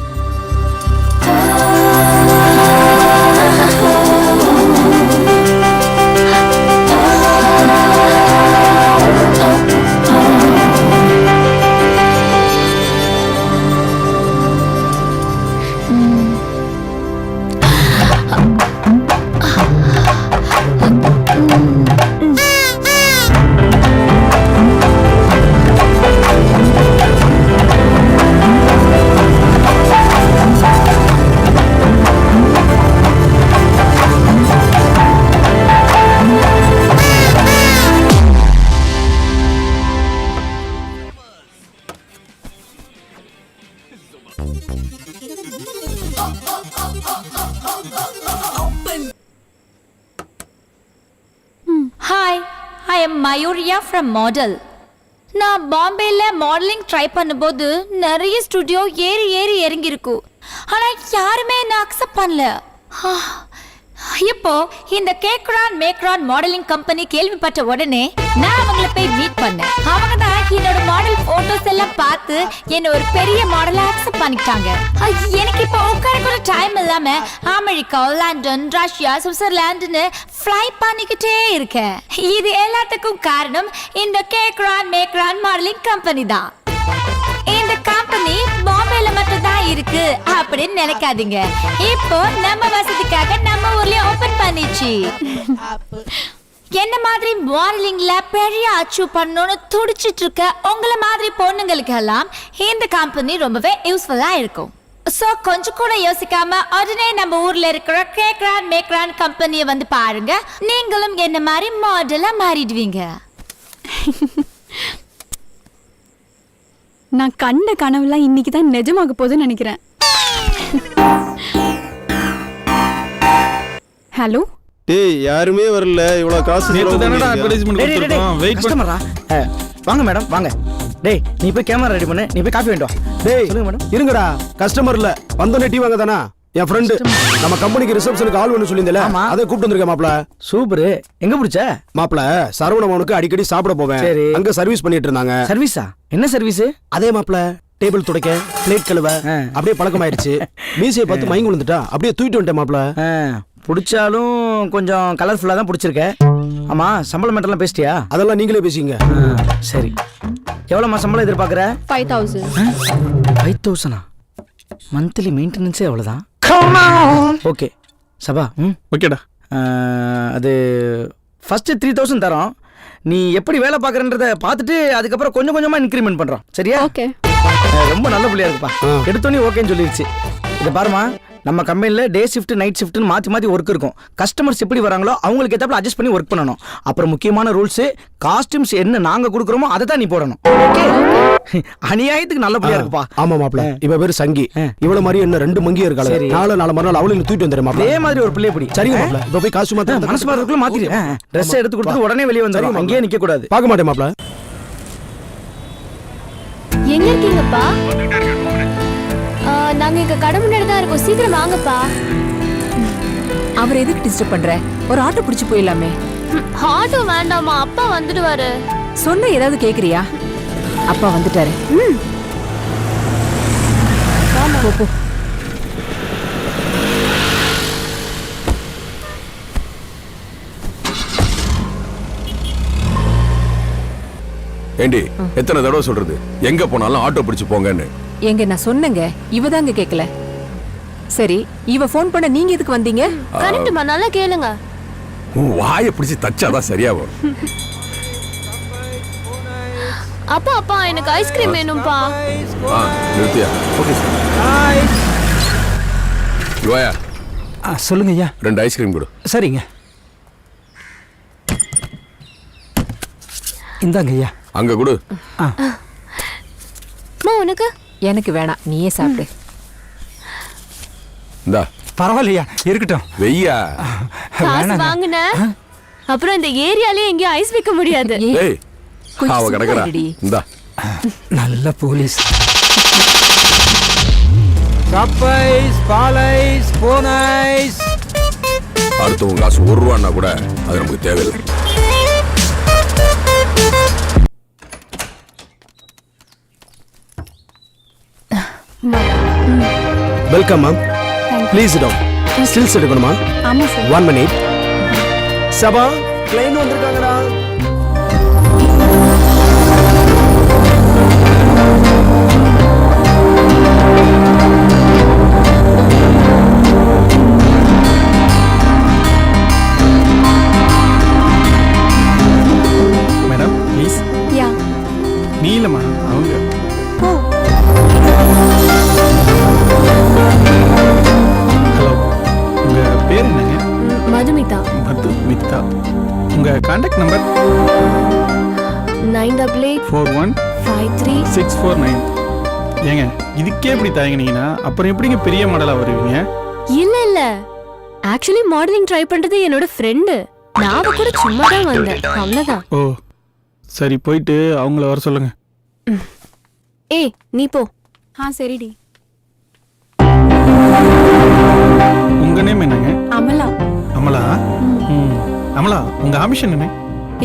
ஹாய் ஐ எம் மயூரியா ஃப்ரம் மாடல் நான் பாம்பேல மாடலிங் ட்ரை பண்ணும்போது நிறைய ஸ்டுடியோ ஏறி ஏறி இறங்கி இருக்கு ஆனா யாருமே என்ன அக்செப்ட் பண்ணல இப்போ இந்த கேக்ரான் மேக்ரான் மாடலிங் கம்பெனி கேள்விப்பட்ட உடனே நான் அவங்கள போய் மீட் பண்ணேன் அவங்க தான் என்னோட மாடல் போட்டோஸ் எல்லாம் பார்த்து என்ன ஒரு பெரிய மாடலா அக்செப்ட் பண்ணிட்டாங்க எனக்கு இப்போ உட்கார கூட டைம் இல்லாம அமெரிக்கா லண்டன் ரஷ்யா சுவிட்சர்லாந்துன்னு ஃப்ளை பண்ணிக்கிட்டே இருக்கேன் இது எல்லாத்துக்கும் காரணம் இந்த கேக்ரான் மேக்ரான் மாடலிங் கம்பெனி தான் இந்த கம்பெனி பாம்பேல மட்டும் தான் இருக்கு அப்படின்னு நினைக்காதீங்க இப்போ நம்ம வசதிக்காக நம்ம ஊர்லயே ஓபன் பண்ணிச்சு என்ன மாதிரி மாடலிங்ல பெரிய அச்சீவ் பண்ணணும்னு துடிச்சிட்டு இருக்க உங்களை மாதிரி பொண்ணுங்களுக்கு எல்லாம் இந்த கம்பெனி ரொம்பவே யூஸ்ஃபுல்லா இருக்கும் சோ கொஞ்சம் கூட யோசிக்காம உடனே நம்ம ஊர்ல இருக்கிற கேக்ரான் மேக்ரான் கம்பெனியை வந்து பாருங்க நீங்களும் என்ன மாதிரி மாடலா மாறிடுவீங்க நான் கண்ட கனவுலாம் இன்னைக்கு தான் நிஜமாக போகுதுன்னு நினைக்கிறேன் ஹலோ டேய் யாருமே வரல இவ்வளவு காசு நேத்து செலவு தானடா பண்ணிருக்கியா? அட்வர்டைஸ்மெண்ட் டேய், டேய், டேய், கொடுத்துருக்கோம் வெயிட் பண்ணு கஸ்டமரா? வாங்க மேடம் வாங்க. டேய் நீ போய் கேமரா ரெடி பண்ணு, நீ போய் காஃபி வேண்டாம். டேய் சொல்லுங்க மேடம். இருங்கடா கஸ்டமர் இல்ல வந்தோடனே டீ வாங்க தானா என் ஃப்ரெண்டு நம்ம கம்பெனிக்கு ரிசப்ஷனுக்கு ஆள் ஒன்று சொல்லியிருந்தல ஆமா. அதை கூப்பிட்டு வந்திருக்கேன் மாப்ள. சூப்பர். எங்க பிடிச்ச மாப்ள சரவணபவனுக்கு அடிக்கடி சாப்பிட போவேன். சரி. அங்க சர்வீஸ் பண்ணிட்டு இருந்தாங்க. சர்வீஸா? என்ன சர்வீஸ்? அதே மாப்ள டேபிள் துடைக்க பிளேட் கழுவ அப்படியே பழக்கமாயிருச்சு. மீசையை பார்த்து மயங்கி விழுந்துட்டா அப்படியே தூக்கிட்டு வந்துட்டேன் மாப்ள. பிடிச்சாலும் கொஞ்சம் கலர்ஃபுல்லா தான் பிடிச்சிருக்க. ஆமா சம்பளம் மேட்டர்லாம் பேசிட்டியா? அதெல்லாம் நீங்களே பேசிங்க. சரி எவ்வளோமா சம்பளம் எதிர்பார்க்குற? 5000. 5000 மந்த்லி மெயின்டெனன்ஸே அவ்வளோதான். ஓகே சபா. ஓகேடா. அது ஃபர்ஸ்ட் 3000 தரோம். நீ எப்படி வேலை பார்க்குறன்றத பார்த்துட்டு அதுக்கப்புறம் கொஞ்சம் கொஞ்சமாக இன்க்ரிமெண்ட் பண்ணுறோம். சரியா? ஓகே. ரொம்ப நல்ல பிள்ளையா இருக்குப்பா. எடுத்தோன்னே ஓகேன்னு சொல்லிடுச்சு. இதை பாருமா, நம்ம கம்பெனியில் டே ஷிஃப்ட் நைட் ஷிஃப்ட்னு மாற்றி ஒர்க் இருக்கும். கஸ்டமர்ஸ் எப்படி வராங்களோ அவங்களுக்கு ஏற்றாப்புல அட்ஜஸ்ட் பண்ணி ஒர்க் பண்ணணும். அப்புறம் முக்கியமான ரூல்ஸு, காஸ்டியூம்ஸ் என்ன நாங்கள் கொடுக்குறோமோ அதை தான் நீ போடணும். ஓகே? அநியாயத்துக்கு நல்ல பிள்ளையா இருக்குப்பா. ஆமா மாப்ள இவ பேரு சங்கி. இவ்வளவு மாதிரி என்ன 2 மங்கியா இருக்காளே. சரி. நாலு மறுநாள் அவளையும் தூக்கிட்டு வந்துடுறேன் மாப்ள. அதே மாதிரி ஒரு பிள்ளைய பிடி. சரிங்க மாப்ள. இப்ப போய் காசு மாத்த மனசு மாறதுக்குள்ள மாத்திடு. ட்ரெஸ் எடுத்து கொடுத்து உடனே வெளியே வந்துடும். அங்கேயே நிக்க கூடாது. பார்க்க மாட்டேன் மாப்ள. எங்க இருக்கீங்கப்பா? நாங்க இங்க கடை முன்னாடி தான் இருக்கோம். சீக்கிரம் வாங்கப்பா. அவர் எதுக்கு டிஸ்டர்ப் பண்ற? ஒரு ஆட்டோ பிடிச்சு போயிடலாமே. ஆட்டோ வேண்டாமா, அப்பா வந்துடுவாரு. சொன்ன ஏதாவது கேக்குறியா? அப்பா வந்துட்டாரு. போ, போ. ஏண்டி எத்தனை தடவை சொல்றது எங்க போனாலும் ஆட்டோ பிடிச்சு போங்கன்னு? எங்க நான் சொன்னேங்க, இவதாங்க கேக்கல. சரி, இவ ஃபோன் பண்ண நீங்க எதுக்கு வந்தீங்க? கரெக்ட்மா, நல்லா கேளுங்க. உன் வாயை பிடிச்சு தச்சாதான் சரியா வரும். அப்பா எனக்கு ஐஸ்கிரீம் வேணும்பா. நிறுத்தியா? Okay sir. யோயா சொல்லுங்க ஐயா. 2 ஐஸ்கிரீம் கொடு. சரிங்க, இந்தாங்க ஐயா. அங்க கொடு. உனக்கு? எனக்கு வேணாம், நீயே சாப்பிடு. இந்தா. பரவாயில்லையா, இருக்கட்டும். வெய்யா. காசு வாங்குன அப்புறம் இந்த ஏரியாலே எங்கேயும் ஐஸ் வைக்க முடியாது. ஏய் கொஞ்சம் அவ சும்மா கிடக்குறா. இருடி. இந்தா. நல்ல போலீஸ். அடுத்தவங்க காசு 1 ரூபான்னா கூட அது நமக்கு தேவையில்லை. Welcome ma'am. Please down. Stills எடுக்கணுமா? ஆமா சார். 1 மினிட். சபா க்ளைன் வந்திருக்காங்கடா. Madam please. யா. நீ இல்லம்மா, அவங்க. ஹலோ, உங்க பேர் என்னங்க? மதுமிதா. மதுமிதா. உங்க கான்டாக்ட் நம்பர்? 988453. 415369. ஏங்க இதுக்கே இப்படி தயங்கினீங்கன்னா அப்புறம் எப்படிங்க பெரிய மாடலா வருவீங்க? இல்ல ஆக்சுவலி மாடலிங் ட்ரை பண்றது என்னோட ஃப்ரெண்டு. நான் கூட சும்மா தான் வந்தேன், அவ்வளவுதான். ஓ சரி, போயிட்டு அவங்கள வர சொல்லுங்க. ஏய் நீ போ. சரிடி. உங்க நேம் என்னங்க? அமலா. அமலா. அமலா, உங்க ஆம்பிஷன் என்ன?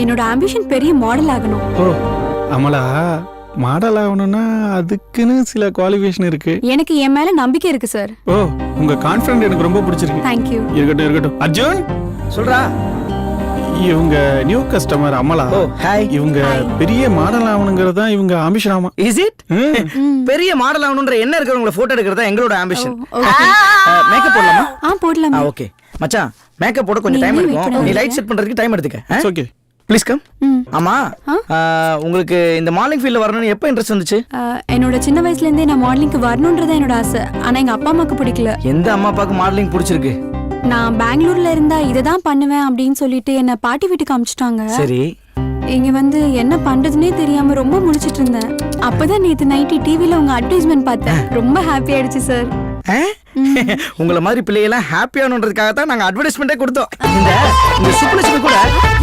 என்னோட ஆம்பிஷன் பெரிய மாடல் ஆகணும். ஓ அமலா, மாடல் ஆகணும்னா அதுக்குன்னு சில குவாலிஃபிகேஷன் இருக்கு. எனக்கு என் மேல நம்பிக்கை இருக்கு சார். ஓ உங்க கான்ஃபிடன்ட் எனக்கு ரொம்ப பிடிச்சிருக்கு. Thank you. இருக்கட்டும். அர்ஜுன் சொல்றா. இவங்க நியூ கஸ்டமர் அமலா. ஓ ஹாய். இவங்க பெரிய மாடல் ஆகணுங்கிறது தான் இவங்க ஆம்பிஷன். ஆமா. Is it? பெரிய மாடல் ஆகணும்ன்ற என்ன இருக்கிறவங்கள போட்டோ எடுக்கிறது தான் எங்களோட ஆம்பிஷன். ஓகே. மேக்கப் போடலாமா? போடலாம். ஓகே மச்சான், மேக்கப் போட கொஞ்சம் டைம் எடுக்கும். நீ லைட் செட் பண்றதுக்கு டைம் எடுத்துக்க. Okay please come. ஆமா, உங்களுக்கு இந்த மாடலிங் ஃபீல்ட்ல வரணும்னு எப்போ இன்ட்ரெஸ்ட் வந்துச்சு? என்னோட சின்ன வயசுல இருந்தே நான் மாடலிங்க்கு வரணும்ன்றத என்னோட ஆசை. ஆனா எங்க அப்பா அம்மாக்கு பிடிக்கல. எந்த அம்மா அப்பாவுக்கு மாடலிங் பிடிச்சிருக்கு? நான் பெங்களூர்ல இருந்தா இதை தான் பண்ணுவேன் அப்படின்னு சொல்லிட்டு என்ன பாட்டி வீட்டுக்கு அனுப்பிச்சிட்டாங்க. சரி. இங்க வந்து என்ன பண்றதுன்னே தெரியாம ரொம்ப முழிச்சிட்டு இருந்தேன். அப்பதான் நேத்து நைட்டு டிவில உங்க அட்வர்டைஸ்மென்ட் பார்த்தேன். ரொம்ப ஹாப்பி ஆயிடுச்சு சார். உங்களை மாதிரி பிள்ளையெல்லாம் ஹாப்பியானன்றதுக்காக தான் நாங்க அட்வர்டைஸ்மெண்ட்டே கொடுத்தோம். இந்த சுப்புலட்சுமி கூட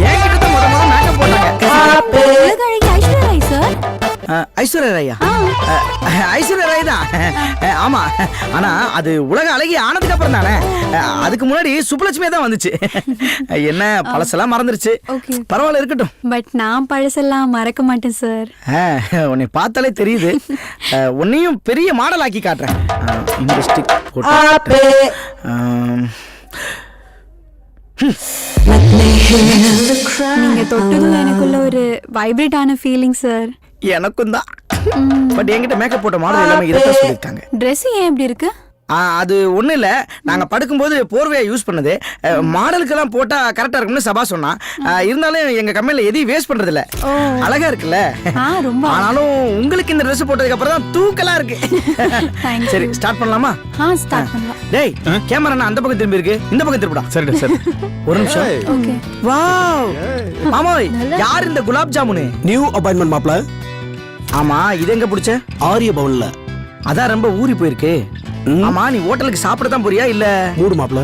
என்கிட்ட தான் முத மேக்கப் போட்டாங்க. உலகழகி ஐஸ்வர்யா ராய் சார். ஐஸ்வர்யா ராயா? ஐஸ்வர்யா ராய் தான். ஆமா, ஆனா அது உலக அழகி ஆனதுக்கு அப்புறம் தானே. அதுக்கு முன்னாடி சுப்புலட்சுமியே தான் வந்துச்சு. என்ன பழசெல்லாம் மறந்துருச்சு. பரவாயில்ல, இருக்கட்டும். பட் நான் பழசெல்லாம் மறக்க மாட்டேன் சார். உன்னை பார்த்தாலே தெரியுது. உன்னையும் பெரிய மாடல் ஆக்கி காட்டுறேன். இந்த ஸ்டிக் போட்டு நீங்க தொட்டதும் எனக்குள்ள ஒரு வைப்ரேட் ஆன ஃபீலிங் சார். எனக்கும் தான். பட் என்கிட்ட மேக்கப் போட்ட மாடல் எல்லாமே இதைத்தான் சொல்லியிருக்காங்க. ட்ரெஸ் ஏன் இப்படி இருக்கு? அது ஒன்றும் இல்லை, நாங்கள் படுக்கும்போது போர்வையாக யூஸ் பண்ணது. மாடலுக்கெல்லாம் போட்டால் கரெக்டாக இருக்கும்னு சபா சொன்னான். இருந்தாலும் எங்கள் கம்பெனியில் எதையும் வேஸ்ட் பண்ணுறதில்ல. அழகா இருக்குல்ல? ரொம்ப. ஆனாலும் உங்களுக்கு இந்த ட்ரெஸ் போட்டதுக்கு அப்புறம் தான் தூக்கலா இருக்கு. சரி, ஸ்டார்ட் பண்ணலாமா? ஸ்டார்ட் பண்ணலாம். டேய், கேமரா அந்த பக்கம் திரும்பி இருக்கு, இந்த பக்கம் திருப்பிடா. சரிடா சார். ஒரு நிமிஷம். ஓகே. வாவ் மாமோய், யார் இந்த குலாப் ஜாமுனு? நியூ அப்பாயின்மெண்ட் மாப்ள. ஆமா, இது எங்க பிடிச்ச? ஆரிய பவன்ல. அதான் ரொம்ப ஊறி போயிருக்கு. ஆமா, நீ ஹோட்டலுக்கு சாப்பிட தான் போறியா இல்ல? மூடு மாப்ள.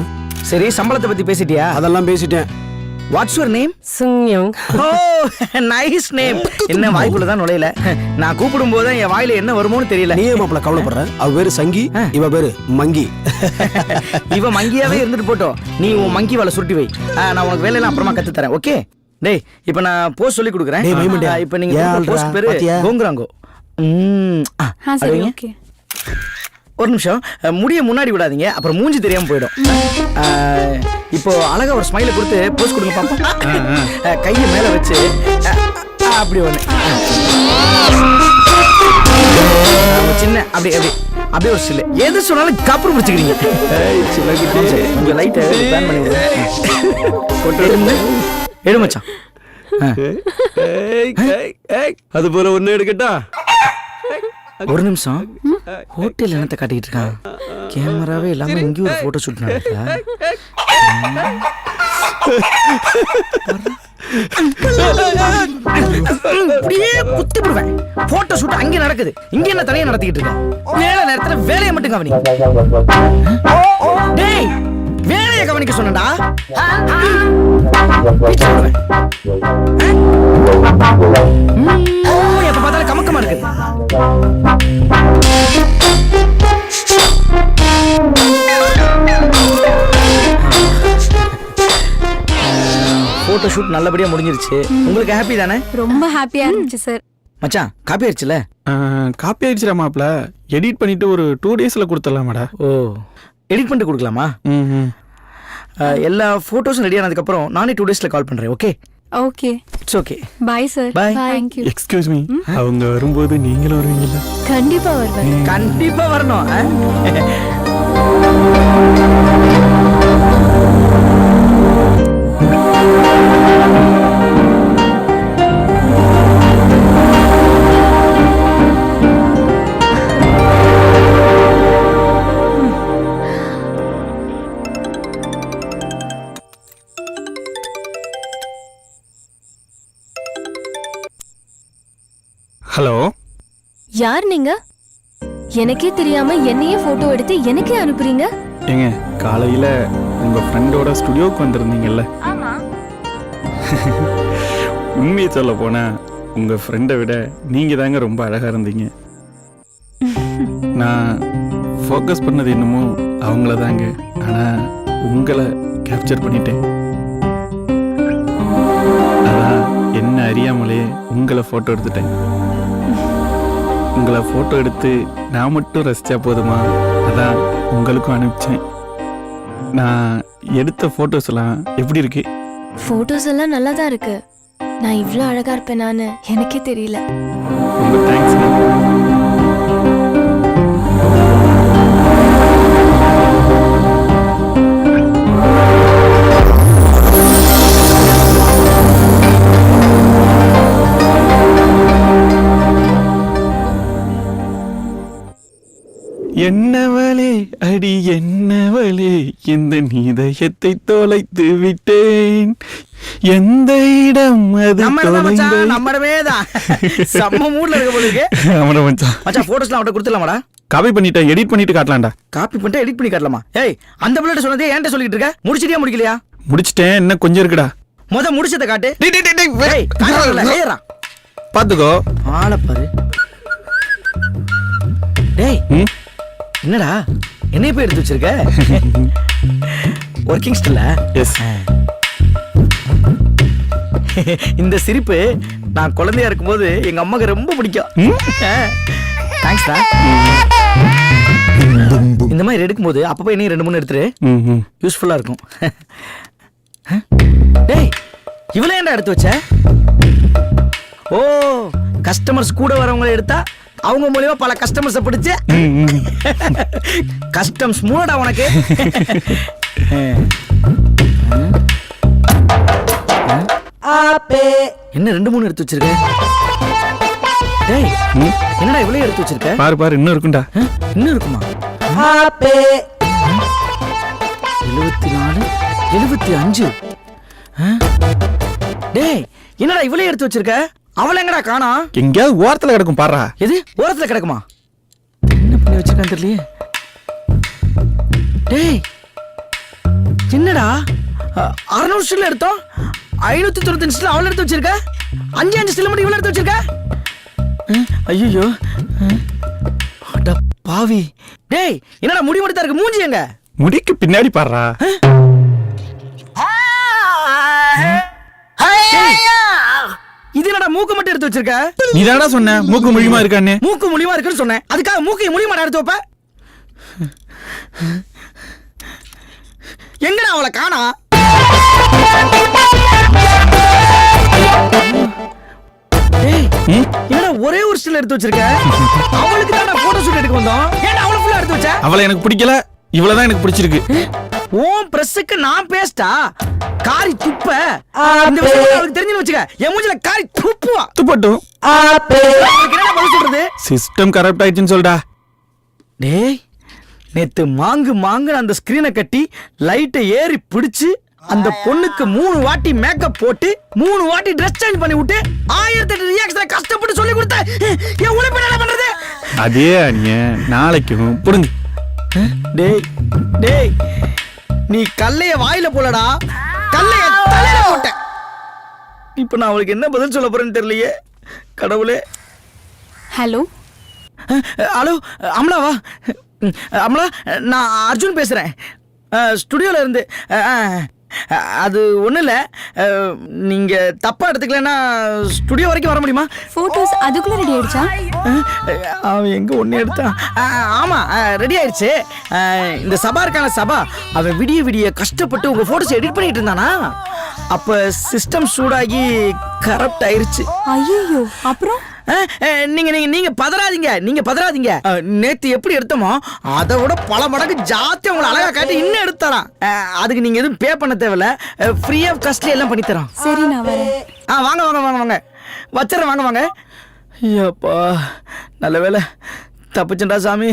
சரி, சம்பளத்தை பத்தி பேசிட்டியா? அதெல்லாம் பேசிட்டேன். What's your name? சுங்யோங். Oh, nice name. என்ன வாய்க்குள்ள தான் நுழையல. நான் கூப்பிடும் போது என் வாயில என்ன வருமோன்னு தெரியல. நீ மாப்ள கவலைப்படுற? அவ பேரு சங்கி, இவ பேரு மங்கி. இவ மங்கியாவே இருந்துட்டு போட்டோம். நீ உன் மங்கி வாழை சுருட்டி வை. நான் உனக்கு வேலையெல்லாம் அப்புறமா கத்து தரேன். ஓகே? டேய், இப்ப நான் போஸ்ட் சொல்லி கொடுக்குறேன். இப்ப நீங்க போஸ்ட் பேரு கோங்குராங்கோ. சரி, ஓகே. ஒரு நிமிஷம், முடிய முன்னாடி விடாதீங்க, அப்புறம் மூஞ்சி தெரியாம போயிடும். இப்போ அழகா ஒரு ஸ்மைல கொடுத்து போஸ்ட் கொடுங்க பாப்போம். கையை மேல வச்சு அப்படி ஒண்ணு சின்ன அப்படி அப்படி அப்படியே ஒரு சில்லு. எது சொன்னாலும் கப்புறம் பிடிச்சிக்கிறீங்க. கொஞ்சம் லைட்டை பிளான் பண்ணி விடுங்க. எடு மச்சான். அது போல ஒண்ணு எடுக்கட்டா? ஒரு நிமிஷம், ஹோட்டல் என்னத்தை காட்டிக்கிட்டு இருக்கான்? கேமராவே இல்லாம இங்கேயும் ஒரு போட்டோ ஷூட் நடக்குதா? அப்படியே குத்தி போடுவேன். போட்டோ ஷூட் அங்கே நடக்குது, இங்க என்ன தனியா நடத்திக்கிட்டு இருக்க? வேலை நேரத்துல வேலையை மட்டும் கவனி. டேய், வேலையை கவனிக்க சொன்னடா. எப்ப பார்த்தாலும் கமக்கமா இருக்குது. போட்டோ ஷூட் நல்லபடியா முடிஞ்சிருச்சு. உங்களுக்கு ஹாப்பி தானே? ரொம்ப ஹாப்பியா இருந்துச்சு சார். மச்சான், காப்பி ஆயிடுச்சுல? காப்பி ஆயிடுச்சுடா மாப்ள. எடிட் பண்ணிட்டு ஒரு 2 டேஸ்ல கொடுத்துடலாமாடா? ஓ, எடிட் பண்ணிட்டு கொடுக்கலாமா? எல்லா போட்டோஸும் ரெடி ஆனதுக்கு அப்புறம் நானே 2 டேஸ்ல கால் பண்றேன். Okay? Okay, it's okay. Bye sir. Bye. Thank you. Excuse me, அவங்க வரும்போது நீங்களும் வருவீங்களா? கண்டிப்பா வருவேன். கண்டிப்பா வரணும். ஹலோ, யார் நீங்க? எனக்கே தெரியாம என்னையே போட்டோ எடுத்து எனக்கே அனுப்புறீங்க? ஏங்க, காலையில உங்க ஃப்ரெண்டோட ஸ்டுடியோக்கு வந்திருந்தீங்கல்ல? உண்மையை சொல்ல போனா உங்க ஃப்ரெண்டை விட நீங்க தாங்க ரொம்ப அழகா இருந்தீங்க. நான் ஃபோக்கஸ் பண்ணது என்னமோ அவங்கள தாங்க, ஆனா உங்களை கேப்சர் பண்ணிட்டேன். அதான் என்ன அறியாமலே உங்களை போட்டோ எடுத்துட்டேன். உங்களை போட்டோ எடுத்து நான் மட்டும் ரசிச்சா போதுமா? அதான் உங்களுக்கும் அனுப்பிச்சேன். நான் எடுத்த போட்டோஸ் எல்லாம் எப்படி இருக்கு? போட்டோஸ் எல்லாம் நல்லா தான் இருக்கு. நான் இவ்ளோ அழகா இருப்பேன் நானு எனக்கே தெரியல. ரொம்ப தேங்க்ஸ். என்னவளே அடி என்னவளே இந்த நீதயத்தை தொலைத்து விட்டேன் எந்த இடம் அது நம்மடமே தான் செம்ம மூட்ல இருக்க போல இருக்கு. அவன மச்சான் மச்சான் போட்டோஸ்லாம் அவட்ட கொடுத்துடலாமாடா? காப்பி பண்ணிட்டேன், எடிட் பண்ணிட்டு காட்டலாம்டா. காப்பி பண்ணிட்டு எடிட் பண்ணி காட்டலாமா? ஏய் அந்த பிள்ளைட்ட சொன்னதே ஏன்ட்ட சொல்லிட்டு இருக்க? முடிச்சிட்டியா முடிக்கலையா? முடிச்சிட்டேன், இன்னும் கொஞ்சம் இருக்குடா. முடிச்சத காட்டு. டேய், டேய், டேய், டேய், ஏய் காட்டல ஏறா. பாத்துக்கோ. ஆள பாரு. டேய் என்னடா என்னைய போய் எடுத்து வச்சிருக்க? ஒர்க்கிங் ஸ்டில்லா? எஸ். இந்த சிரிப்பு நான் குழந்தையா இருக்கும்போது எங்க அம்மாக்கு ரொம்ப பிடிக்கும். தேங்க்ஸ்டா. இந்த மாதிரி எடுக்கும்போது அப்பப்போ என்னையும் 2-3 எடுத்துரு, யூஸ்ஃபுல்லா இருக்கும். டேய் இவ்வளவு ஏன்டா எடுத்து வச்ச? ஓ கஸ்டமர்ஸ் கூட வரவங்களை எடுத்தா அவங்க மூலியமா பல கஸ்டமர்ஸை பிடிச்சு கஸ்டம்ஸ் மூடா உனக்கு. என்ன 2-3 எடுத்து வச்சிருக்க? டேய் என்னடா இவ்வளவு எடுத்து வச்சிருக்க? பாரு பாரு இன்னும் இருக்கும்டா. இன்னும் இருக்குமா? 74 75. டேய் என்னடா இவ்வளவு எடுத்து வச்சிருக்க? அவள எங்கடா காணோம்? எங்கேயாவது ஓரத்துல கிடக்கும் பாருடா. எது ஓரத்துல கிடக்குமா? என்ன பண்ணி வச்சிருக்கான்னு தெரியலையே. டேய் என்னடா 600 ஸ்டில் எடுத்தோம், 595 ஸ்டில் அவள எடுத்து வச்சிருக்க, 5 ஸ்டில் மட்டும் இவ்வளவு எடுத்து வச்சிருக்க. ஐயோ அட பாவி. டேய் என்னடா முடி மட்டும் இருக்கு, மூஞ்சி எங்க? முடிக்கு பின்னாடி பாருடா. இது என்னடா மூக்கு மட்டும் எடுத்து வச்சிருக்க? நீ தானடா சொன்ன மூக்கு முழியுமா இருக்கான்னு. மூக்கு முழியுமா இருக்குன்னு சொன்னேன், அதுக்காக மூக்கு முழியுமா எடுத்து வைப்ப? எங்கடா அவளை காணா? டேய் என்னடா ஒரே ஒரு ஸ்டில் எடுத்து வச்சிருக்க? அவளுக்கு தான் போட்டோ ஷூட் எடுக்க வந்தோம், ஏன்டா அவளை ஃபுல்லா எடுத்து வச்ச? அவளை எனக்கு பிடிக்கல, இவ்வளவுதான் எனக்கு பிடிச்சிருக்கு. ஓம் பிரஸ்ஸுக்கு நான் பேஸ்டா காரி துப்ப. இந்த விஷயம் அவளுக்கு தெரிஞ்சுன்னு வச்சுக்க, என் மூஞ்சில காரி துப்புவா. துப்பட்டும். அவளுக்கு என்ன பதில் சொல்றது? சிஸ்டம் கரப்ட் ஆயிடுச்சுன்னு சொல்டா. டேய் நேத்து மாங்கு அந்த ஸ்கிரீனை கட்டி லைட்டை ஏறி பிடிச்சு அந்த பொண்ணுக்கு 3 வாட்டி மேக்கப் போட்டு 3 வாட்டி ட்ரெஸ் சேஞ்ச் பண்ணி விட்டு 1008 ரியாக்ஷன் கஷ்டப்பட்டு சொல்லி கொடுத்த என் உழைப்பு என்ன பண்றது? அதே அணிய நாளைக்கும் புடுங்க. டேய் டேய் நீ கல்லைய வாயில போலடா, கல்லைய தலையில போட்ட. இப்போ நான் அவளுக்கு என்ன பதில் சொல்ல போறேன்னு தெரியலையே கடவுளே. Hello hello அமலாவா? அமலா நான் அர்ஜுன் பேசுறேன், ஸ்டுடியோல இருந்து. அது ஒன்றும் இல்லை, நீங்கள் தப்பாக எடுத்துக்கலன்னா ஸ்டுடியோ வரைக்கும் வர முடியுமா? போட்டோஸ் அதுக்குள்ள ரெடி ஆயிடுச்சா? அவன் எங்கே ஒன்று எடுத்தான்? ஆமாம் ரெடி ஆயிடுச்சு. இந்த சபா இருக்கான சபா, அவன் விடிய கஷ்டப்பட்டு உங்கள் ஃபோட்டோஸ் எடிட் பண்ணிட்டு இருந்தானா, அப்போ சிஸ்டம் சூடாகி கரப்ட் ஆயிருச்சு. ஐயோ அப்புறம்? நீங்க பதறாதீங்க. நேத்து எப்படி எடுத்தோமோ அதை விட பல மடங்கு ஜாஸ்தி உங்களை அழகா காட்டி இன்னும் எடுத்தலாம். அதுக்கு நீங்க எதுவும் பே பண்ண தேவையில்ல, ஃப்ரீ ஆஃப் காஸ்ட்ல எல்லாம் பண்ணி தரோம். சரி நான் வரேன். வாங்க வச்சிடறேன், வாங்க. ஐயப்பா நல்ல வேலை தப்பிச்சண்டா சாமி.